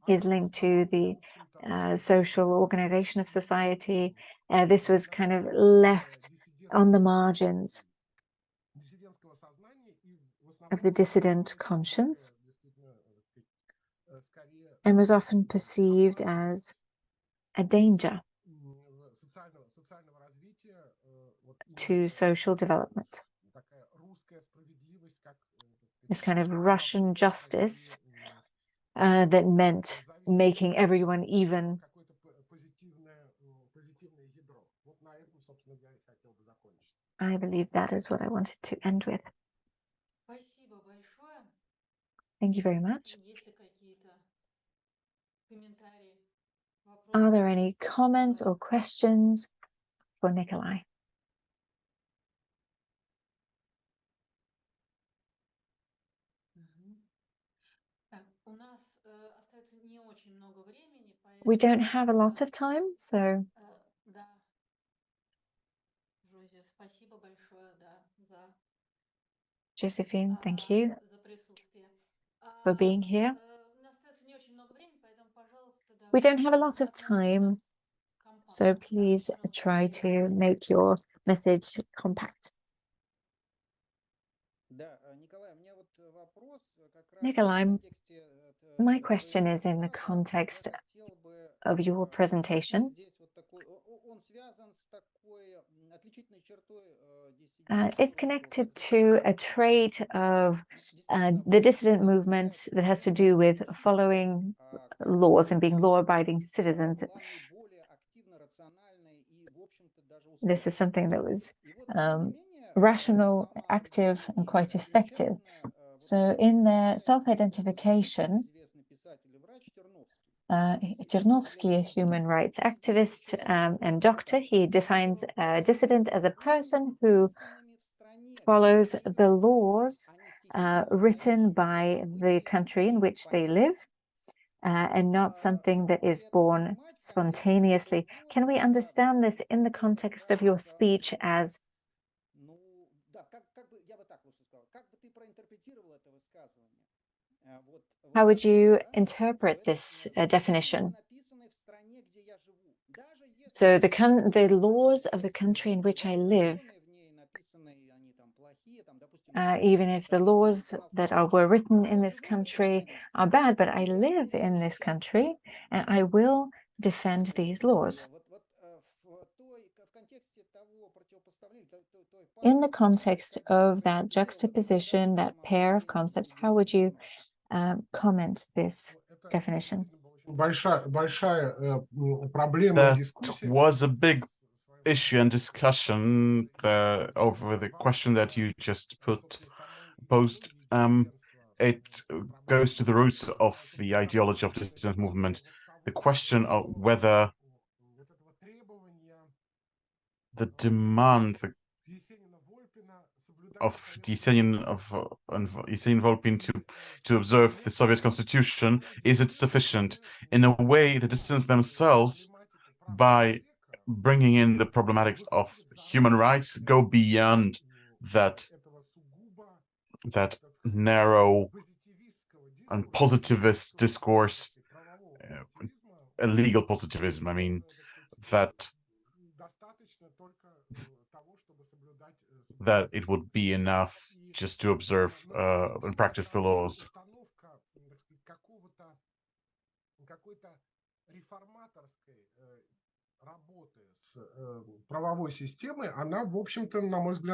is linked to the social organization of society. This was kind of left on the margins of the dissident conscience and was often perceived as a danger to social development. This kind of Russian justice that meant making everyone even. I believe that is what I wanted to end with. Thank you very much. Are there any comments or questions for Nikolaj? We don't have a lot of time, so Josephine, thank you for being here. We don't have a lot of time, so please try to make your message compact. Nikolaj, my question is in the context of your presentation. It's connected to a trait of the dissident movement that has to do with following laws and being law-abiding citizens. This is something that was rational, active, and quite effective. So in their self-identification, Chernovsky, a human rights activist and doctor, he defines a dissident as a person who follows the laws written by the country in which they live, and not something that is born spontaneously. Can we understand this in the context of your speech as how would you interpret this definition? So the laws of the country in which I live, even if the laws that were written in this country are bad, but I live in this country and I will defend these laws. In the context of that juxtaposition, that pair of concepts, how would you comment this definition? That was a big issue and discussion over the question that you just posed. It goes to the roots of the ideology of the dissident movement. The question of whether the demand of the Esenin-Vol'pin to observe the Soviet constitution, is it sufficient? In a way, the dissidents themselves, by bringing in the problematics of human rights, go beyond that narrow and positivist discourse, illegal positivism. I mean, that it would be enough just to observe and practice the laws.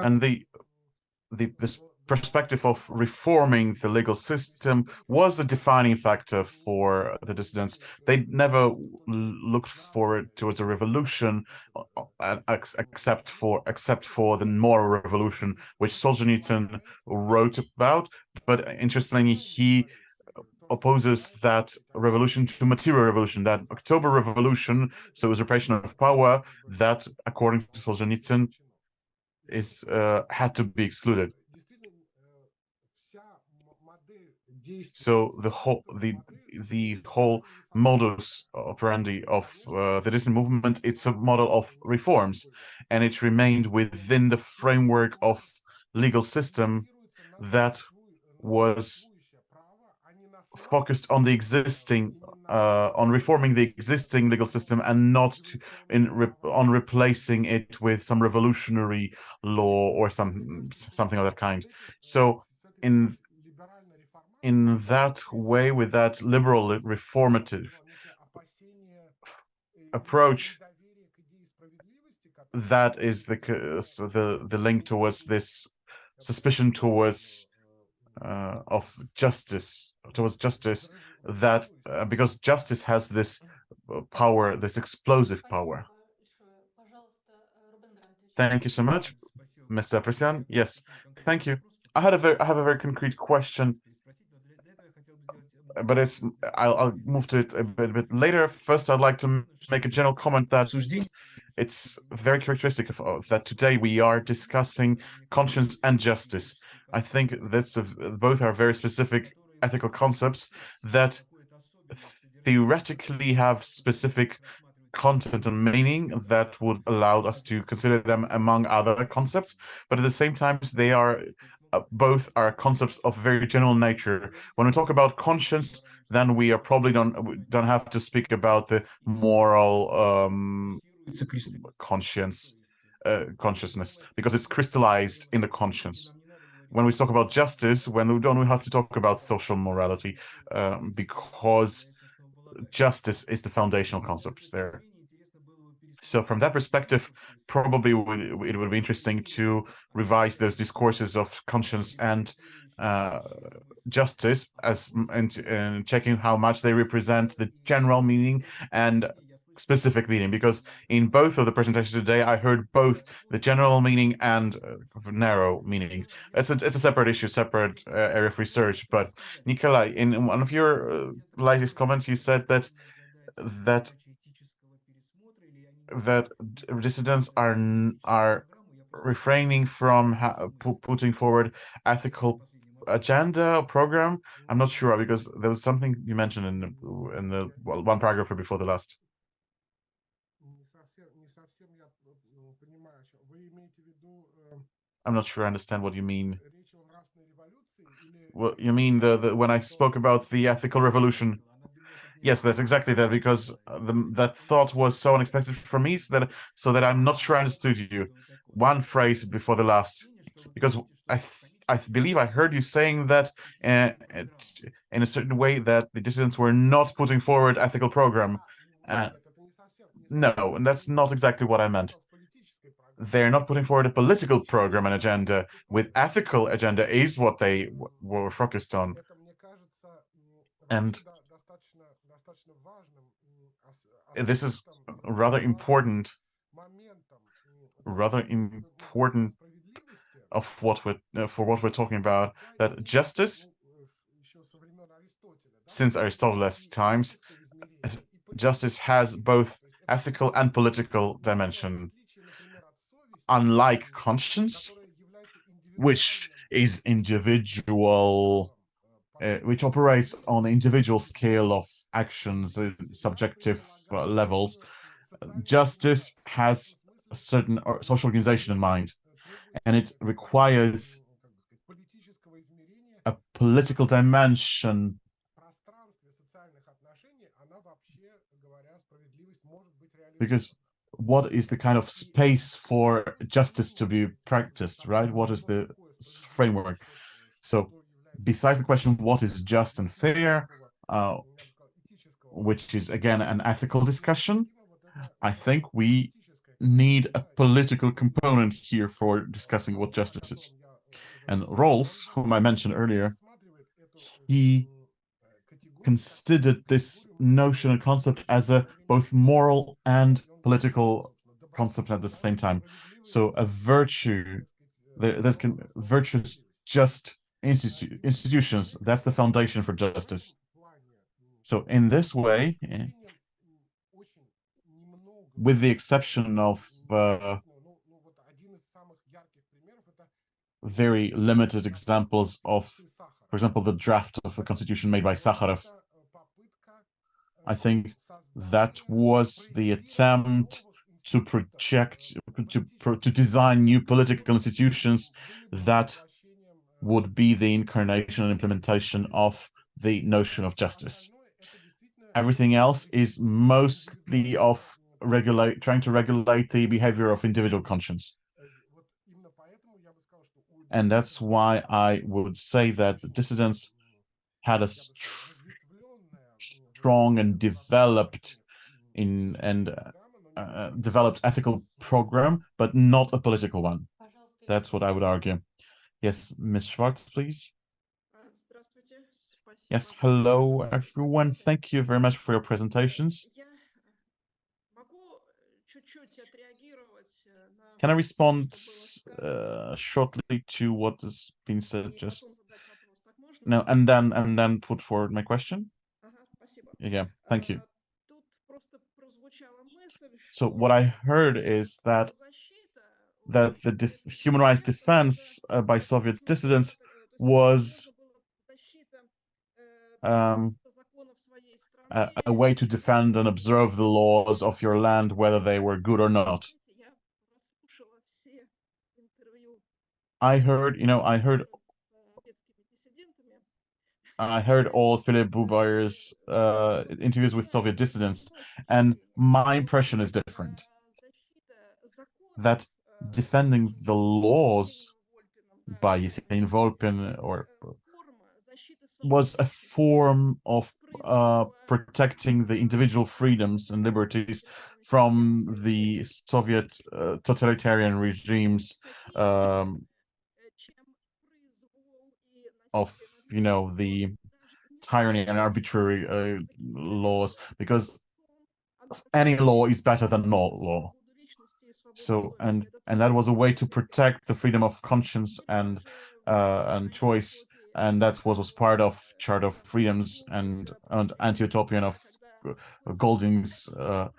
And this perspective of reforming the legal system was a defining factor for the dissidents. They never looked forward towards a revolution, except for the moral revolution, which Solzhenitsyn wrote about. But interestingly, he opposes that revolution to material revolution, that October Revolution, so usurpation of power, that, according to Solzhenitsyn, had to be excluded. So the whole modus operandi of the dissident movement, it's a model of reforms, and it remained within the framework of legal system that was focused on the existing, on reforming the existing legal system, and not on replacing it with some revolutionary law or something of that kind. So in that way, with that liberal reformative approach, that is the link towards this suspicion towards justice, that because justice has this power, this explosive power. Thank you so much, Mr. Apresian. Yes, thank you. I have a very concrete question, but I'll move to it a bit later. First, I'd like to make a general comment that it's very characteristic of that today we are discussing conscience and justice. I think that's both are very specific ethical concepts that theoretically have specific content and meaning that would allow us to consider them among other concepts, but at the same time they are both are concepts of very general nature. When we talk about conscience, then we are probably don't have to speak about the moral consciousness, because it's crystallized in the conscience. When we talk about justice, we have to talk about social morality, because justice is the foundational concept there. So from that perspective, probably it would be interesting to revise those discourses of conscience and justice and checking how much they represent the general meaning and specific meaning, because in both of the presentations today I heard both the general meaning and narrow meaning. It's a separate issue, separate area of research. But Nikolaj, in one of your latest comments, you said that dissidents are refraining from putting forward ethical agenda or program. I'm not sure, because there was something you mentioned in the one paragraph before the last. I'm not sure I understand what you mean. Well, you mean the when I spoke about the ethical revolution? Yes, that's exactly that, because that thought was so unexpected for me, so that I'm not sure I understood you. One phrase before the last, because I believe I heard you saying that in a certain way that the dissidents were not putting forward ethical program. No, and that's not exactly what I meant. They're not putting forward a political program and agenda. With ethical agenda is what they were focused on. And this is rather important of what we're talking about, that justice, since Aristotle's times, justice has both ethical and political dimension. Unlike conscience, which is individual, which operates on the individual scale of actions, subjective levels, justice has a certain social organization in mind, and it requires a political dimension. Because what is the kind of space for justice to be practiced, right? What is the framework? So besides the question, what is just and fair, which is, again, an ethical discussion, I think we need a political component here for discussing what justice is. And Rawls, whom I mentioned earlier, he considered this notion and concept as a both moral and political concept at the same time. So a virtue, there's virtuous, just institutions, that's the foundation for justice. So in this way, with the exception of very limited examples of, for example, the draft of a constitution made by Sakharov, I think that was the attempt to project, to design new political institutions that would be the incarnation and implementation of the notion of justice. Everything else is mostly of trying to regulate the behavior of individual conscience. And that's why I would say that the dissidents had a strong and developed developed ethical program, but not a political one. That's what I would argue. Yes, Ms. Schwartz, please. Yes, hello, everyone. Thank you very much for your presentations. Can I respond shortly to what has been said just now, and then put forward my question? Yeah, thank you. So what I heard is that the human rights defense by Soviet dissidents was a way to defend and observe the laws of your land, whether they were good or not. I heard all Philip Boobbyer's interviews with Soviet dissidents, and my impression is different. That defending the laws by Esenin-Vol'pin was a form of protecting the individual freedoms and liberties from the Soviet totalitarian regimes of the tyranny and arbitrary laws, because any law is better than no law. So and that was a way to protect the freedom of conscience and choice, and that was part of Charter of Freedoms and anti-utopian of Golding's the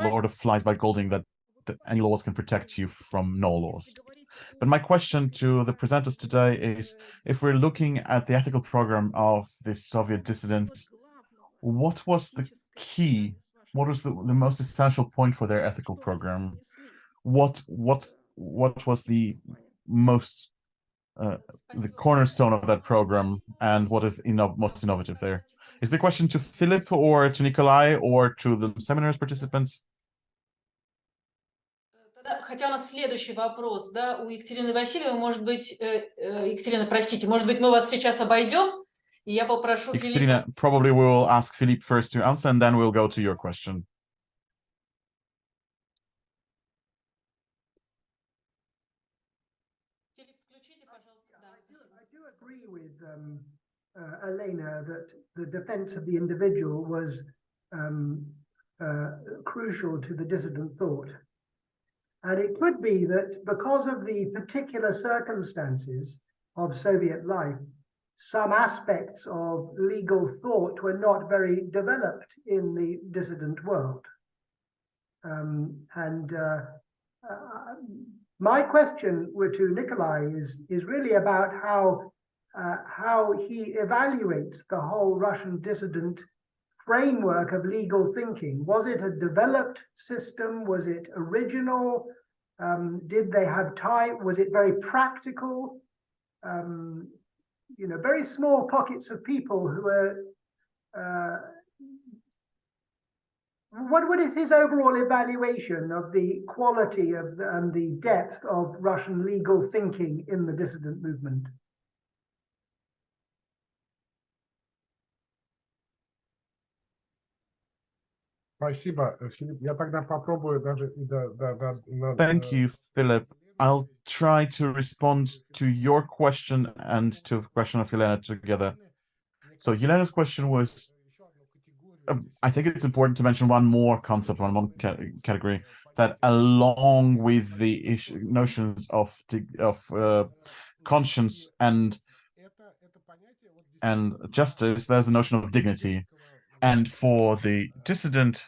Lord of Flies by Golding, that any laws can protect you from no laws. But my question to the presenters today is, if we're looking at the ethical program of the Soviet dissidents, what was the key? What was the most essential point for their ethical program? What was the most the cornerstone of that program, and what is most innovative there? Is the question to Philip or to Nikolaj or to the seminar's participants? Хотя у нас следующий вопрос, да, у Екатерины Васильевой, может быть, Екатерина, простите, может быть, мы вас сейчас обойдем, и я попрошу Ekaterina, Филиппа. probably we'll ask Philippe first to answer, and then we'll go to your question. Филипп, включите, пожалуйста, да, спасибо. I do agree with Elena that the defense of the individual was crucial to the dissident thought. And it could be that because of the particular circumstances of Soviet life, some aspects of legal thought were not very developed in the dissident world. My question to Nikolaj is really about how he evaluates the whole Russian dissident framework of legal thinking. Was it a developed system? Was it original? Did they have time? Was it very practical? Very small pockets of people who were. What is his overall evaluation of the quality of and the depth of Russian legal thinking in the dissident movement? Спасибо, Филипп. Я тогда попробую даже... Thank you, Philip. I'll try to respond to your question and to the question of Elena together. So Elena's question was, I think it's important to mention one more concept, one category, that along with the notions of conscience and justice, there's a notion of dignity. And for the dissident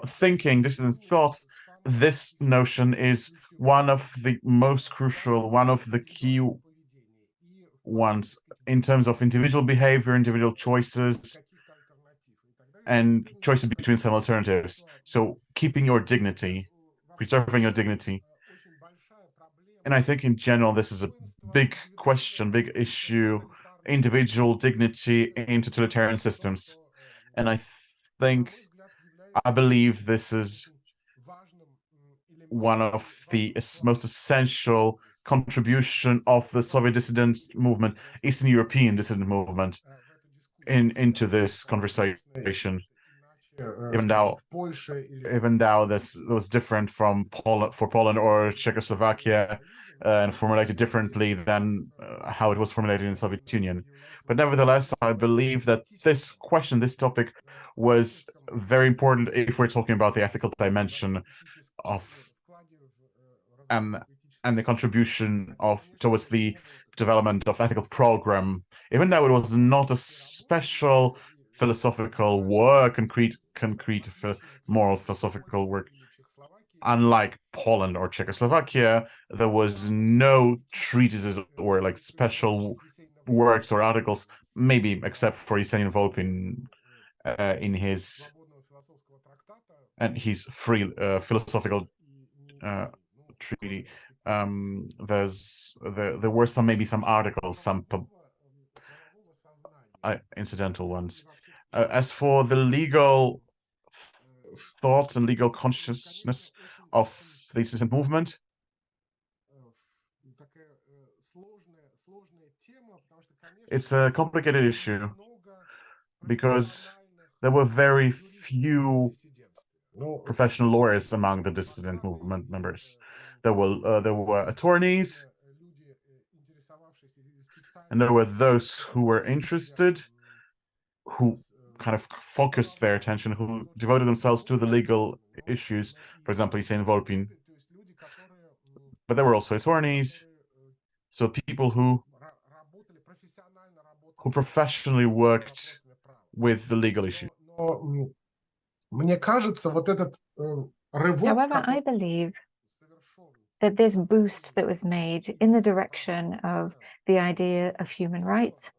thinking, dissident thought, this notion is one of the most crucial, one of the key ones in terms of individual behavior, individual choices, and choices between some alternatives. So keeping your dignity, preserving your dignity. And I think in general, this is a big question, big issue, individual dignity in totalitarian systems. And I believe this is one of the most essential contribution of the Soviet dissident movement, Eastern European dissident movement, into this conversation. Even though this was different from Poland or Czechoslovakia, and formulated differently than how it was formulated in the Soviet Union. But nevertheless, I believe that this question, this topic, was very important if we're talking about the ethical dimension of and the contribution towards the development of ethical program, even though it was not a special philosophical work, concrete moral philosophical work. Unlike Poland or Czechoslovakia, there was no treatises or like special works or articles, maybe except for Esenin-Vol'pin in his free philosophical treaty. There were maybe some articles, some incidental ones. As for the legal thought and legal consciousness of the dissident movement, it's a complicated issue because there were very few professional lawyers among the dissident movement members. There were attorneys, and there were those who were interested, who kind of focused their attention, who devoted themselves to the legal issues, for example, Esenin-Vol'pin. But there were also attorneys, so people who professionally worked with the legal issue. However, I believe that this boost that was made in the direction of the idea of human rights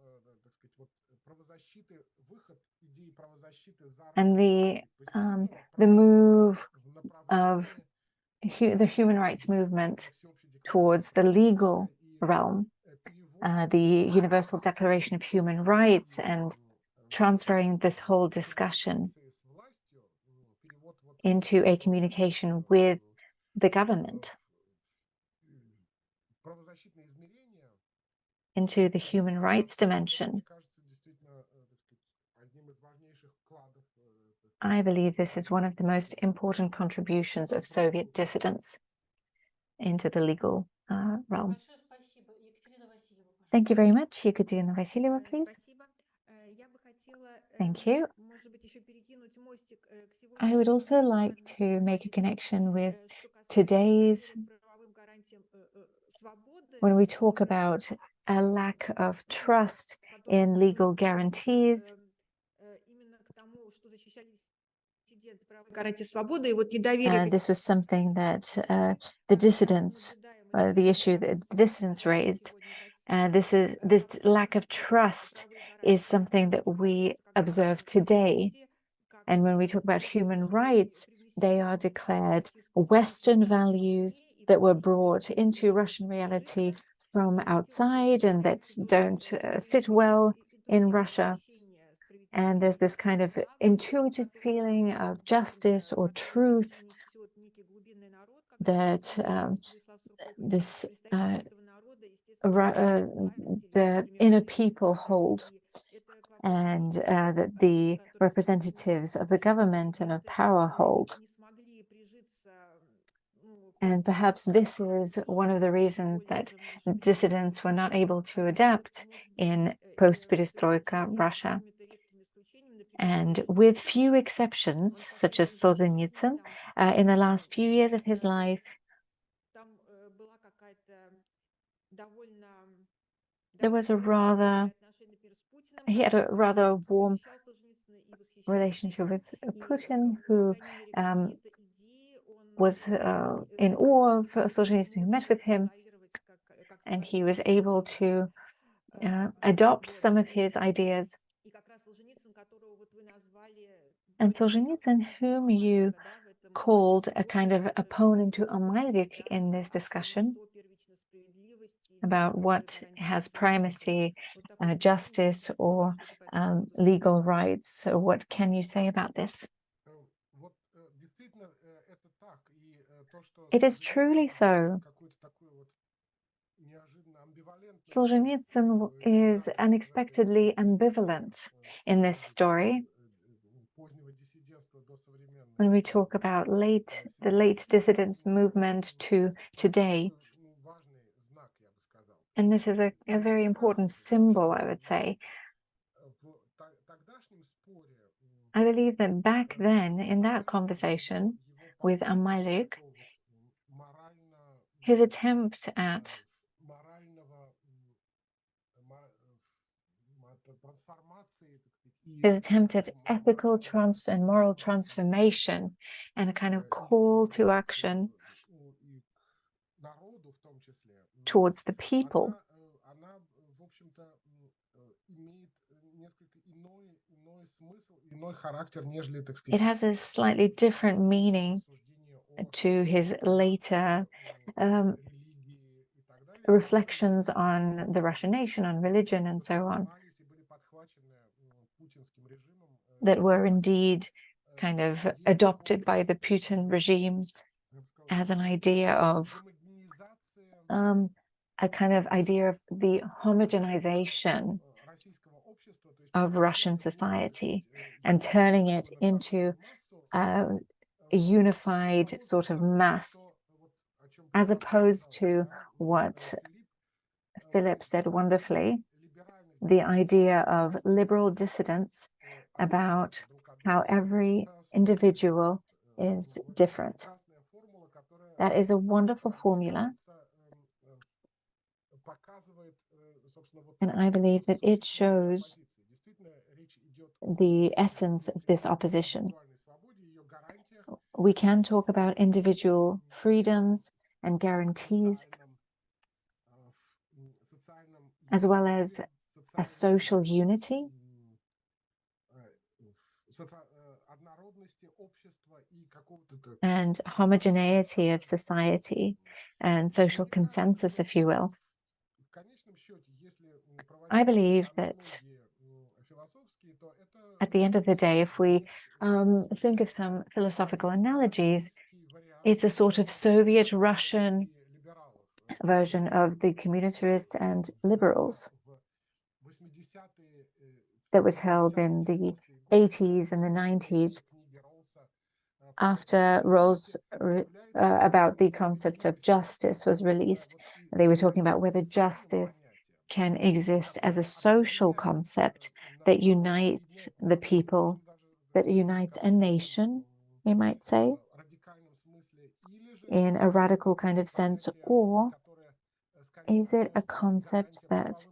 and the move of the human rights movement towards the legal realm, the Universal Declaration of Human Rights, and transferring this whole discussion into a communication with the government, into the human rights dimension. I believe this is one of the most important contributions of Soviet dissidents into the legal realm. Thank you very much. Ekaterina Vasilyeva, please. Thank you. I would also like to make a connection with today's, when we talk about a lack of trust in legal guarantees. This was something that the dissidents, the issue that the dissidents raised. This lack of trust is something that we observe today. And when we talk about human rights, they are declared Western values that were brought into Russian reality from outside and that don't sit well in Russia. And there's this kind of intuitive feeling of justice or truth that the inner people hold, and that the representatives of the government and of power hold. And perhaps this is one of the reasons that dissidents were not able to adapt in post-perestroika Russia. And with few exceptions, such as Solzhenitsyn, in the last few years of his life, he had a rather warm relationship with Putin, who was in awe of Solzhenitsyn, who met with him, and he was able to adopt some of his ideas. And Solzhenitsyn, whom you called a kind of opponent to Amalrik in this discussion about what has primacy, justice or legal rights. So what can you say about this? It is truly so. Solzhenitsyn is unexpectedly ambivalent in this story. When we talk about the late dissidents movement to today, and this is a very important symbol, I would say. I believe that back then, in that conversation with Amalrik, his attempt at ethical and moral transformation and a kind of call to action towards the people, it has a slightly different meaning to his later reflections on the Russian nation, on religion, and so on, that were indeed kind of adopted by the Putin regime as an idea of a kind of idea of the homogenization of Russian society and turning it into a unified sort of mass, as opposed to what Philip said wonderfully, the idea of liberal dissidence about how every individual is different. That is a wonderful formula. And I believe that it shows the essence of this opposition. We can talk about individual freedoms and guarantees, as well as a social unity, and homogeneity of society and social consensus, if you will. I believe that At the end of the day, if we think of some philosophical analogies, it's a sort of Soviet Russian version of the communitarists and liberals that was held in the 80s and the 90s after about the concept of justice was released. They were talking about whether justice can exist as a social concept that unites the people, that unites a nation, we might say, in a radical kind of sense, or is it a concept that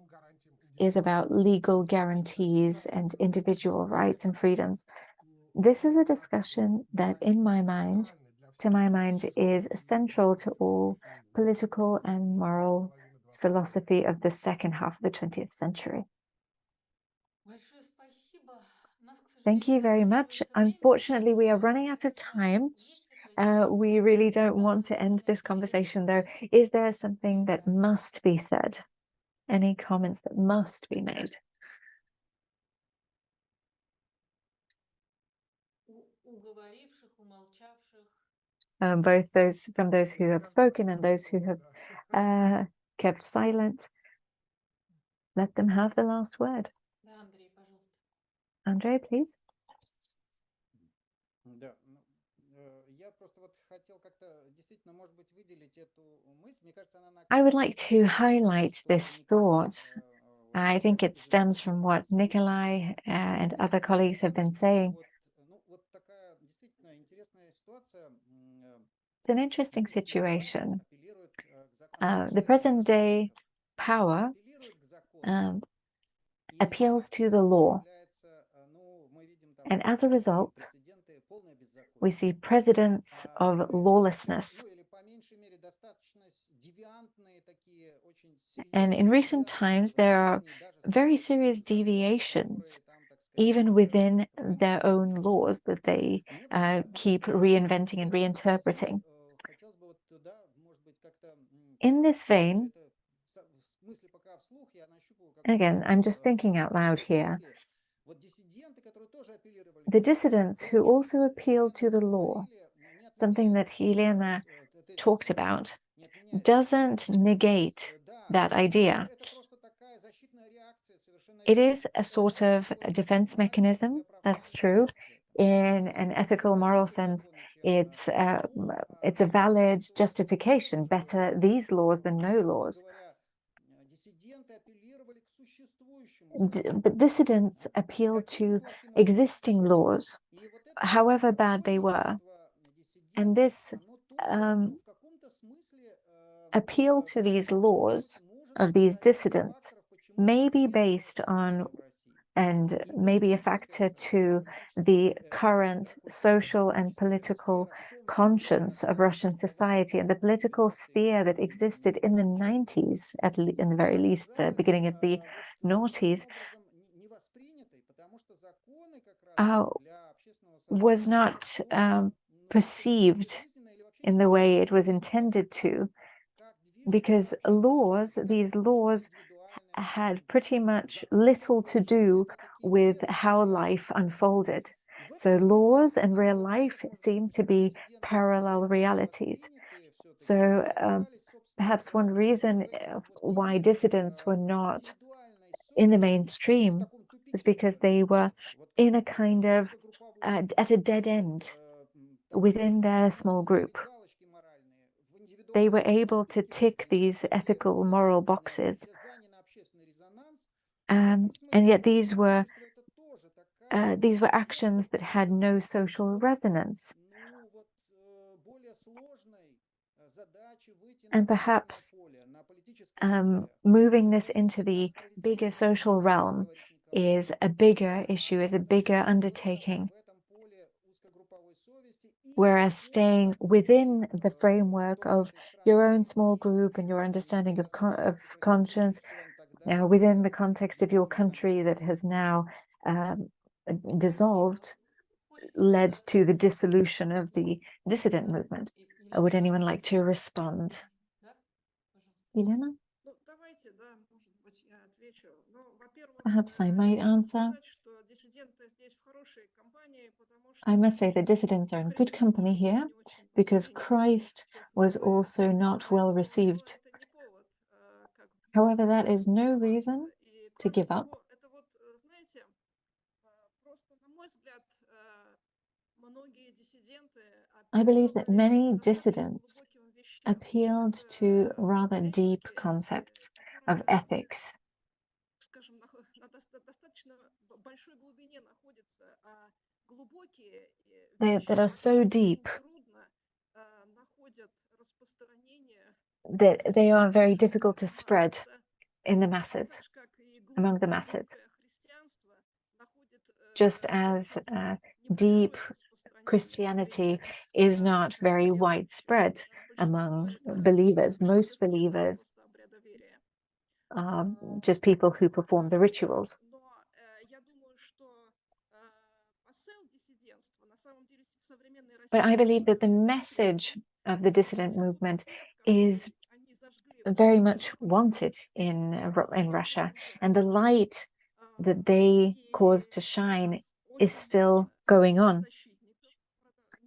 is about legal guarantees and individual rights and freedoms? This is a discussion that, in my mind, to my mind, is central to all political and moral philosophy of the second half of the 20th century. Thank you very much. Unfortunately, we are running out of time. We really don't want to end this conversation, though. Is there something that must be said? Any comments that must be made? Both those who have spoken and those who have kept silent. Let them have the last word. Andrei, please. I would like to highlight this thought. I think it stems from what Nikolaj and other colleagues have been saying. It's an interesting situation. The present day power appeals to the law. And as a result, we see presidents of lawlessness. And in recent times, there are very serious deviations, even within their own laws, that they keep reinventing and reinterpreting. In this vein, again, I'm just thinking out loud here, the dissidents who also appeal to the law, something that Helena talked about, doesn't negate that idea. It is a sort of a defense mechanism, that's true. In an ethical, moral sense, it's a valid justification. Better these laws than no laws. But dissidents appeal to existing laws, however bad they were. And this appeal to these laws of these dissidents may be based on, and maybe a factor to, the current social and political conscience of Russian society and the political sphere that existed in the 90s, in the very least, the beginning of the noughties, was not perceived in the way it was intended to, because these laws had pretty much little to do with how life unfolded. So laws and real life seem to be parallel realities. So perhaps one reason why dissidents were not in the mainstream was because they were in a kind of at a dead end within their small group. They were able to tick these ethical, moral boxes. And yet these were actions that had no social resonance. And perhaps moving this into the bigger social realm is a bigger issue, is a bigger undertaking. Whereas staying within the framework of your own small group and your understanding of conscience, within the context of your country that has now dissolved, led to the dissolution of the dissident movement. Would anyone like to respond? Elena? Perhaps I might answer. I must say that dissidents are in good company here, because Christ was also not well received. However, that is no reason to give up. I believe that many dissidents appealed to rather deep concepts of ethics. That are so deep that they are very difficult to spread in the masses, among the masses. Just as deep Christianity is not very widespread among believers. Most believers are just people who perform the rituals. But I believe that the message of the dissident movement is very much wanted in Russia, and the light that they caused to shine is still going on.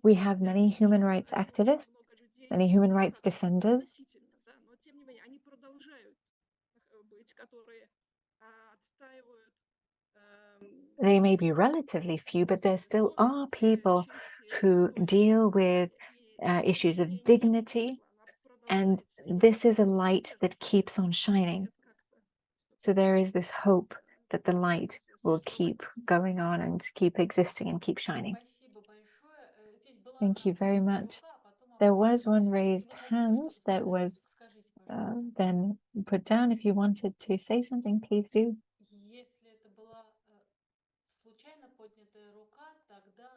We have many human rights activists, many human rights defenders. They may be relatively few, but there still are people who deal with issues of dignity, and this is a light that keeps on shining. So there is this hope that the light will keep going on and keep existing and keep shining. Thank you very much. There was one raised hand that was then put down. If you wanted to say something, please do.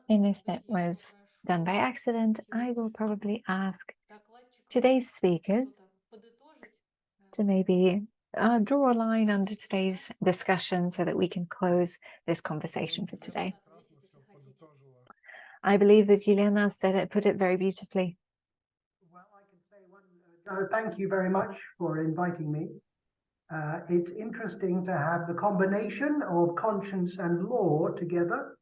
And if that was done by accident, I will probably ask today's speakers to maybe draw a line under today's discussion so that we can close this conversation for today. I believe that Yelena put it very beautifully. Well, I can say thank you very much for inviting me. It's interesting to have the combination of conscience and law together.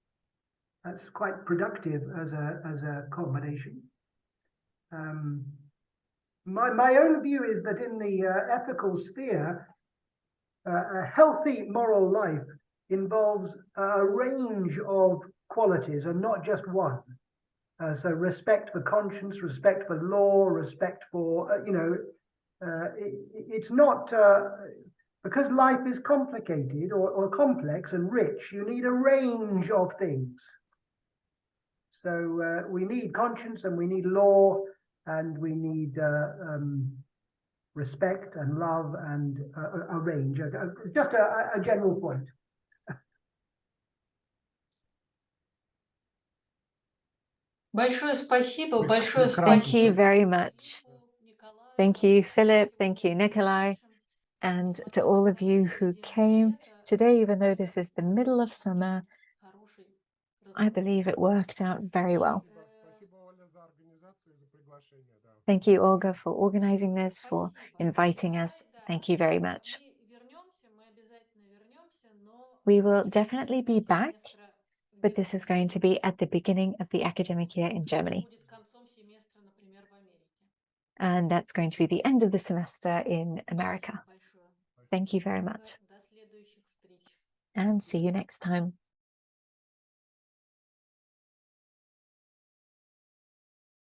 That's quite productive as a combination. My own view is that in the ethical sphere, a healthy moral life involves a range of qualities and not just one. So respect for conscience, respect for law, respect for, it's not, because life is complicated or complex and rich, you need a range of things. So we need conscience and we need law and we need respect and love and a range, just a general point. Thank you very much. Thank you, Philip. Thank you, Nikolaj. And to all of you who came today, even though this is the middle of summer, I believe it worked out very well. Thank you, Olga, for organizing this, for inviting us. Thank you very much. We will definitely be back, but this is going to be at the beginning of the academic year in Germany. And that's going to be the end of the semester in America. Thank you very much. And see you next time.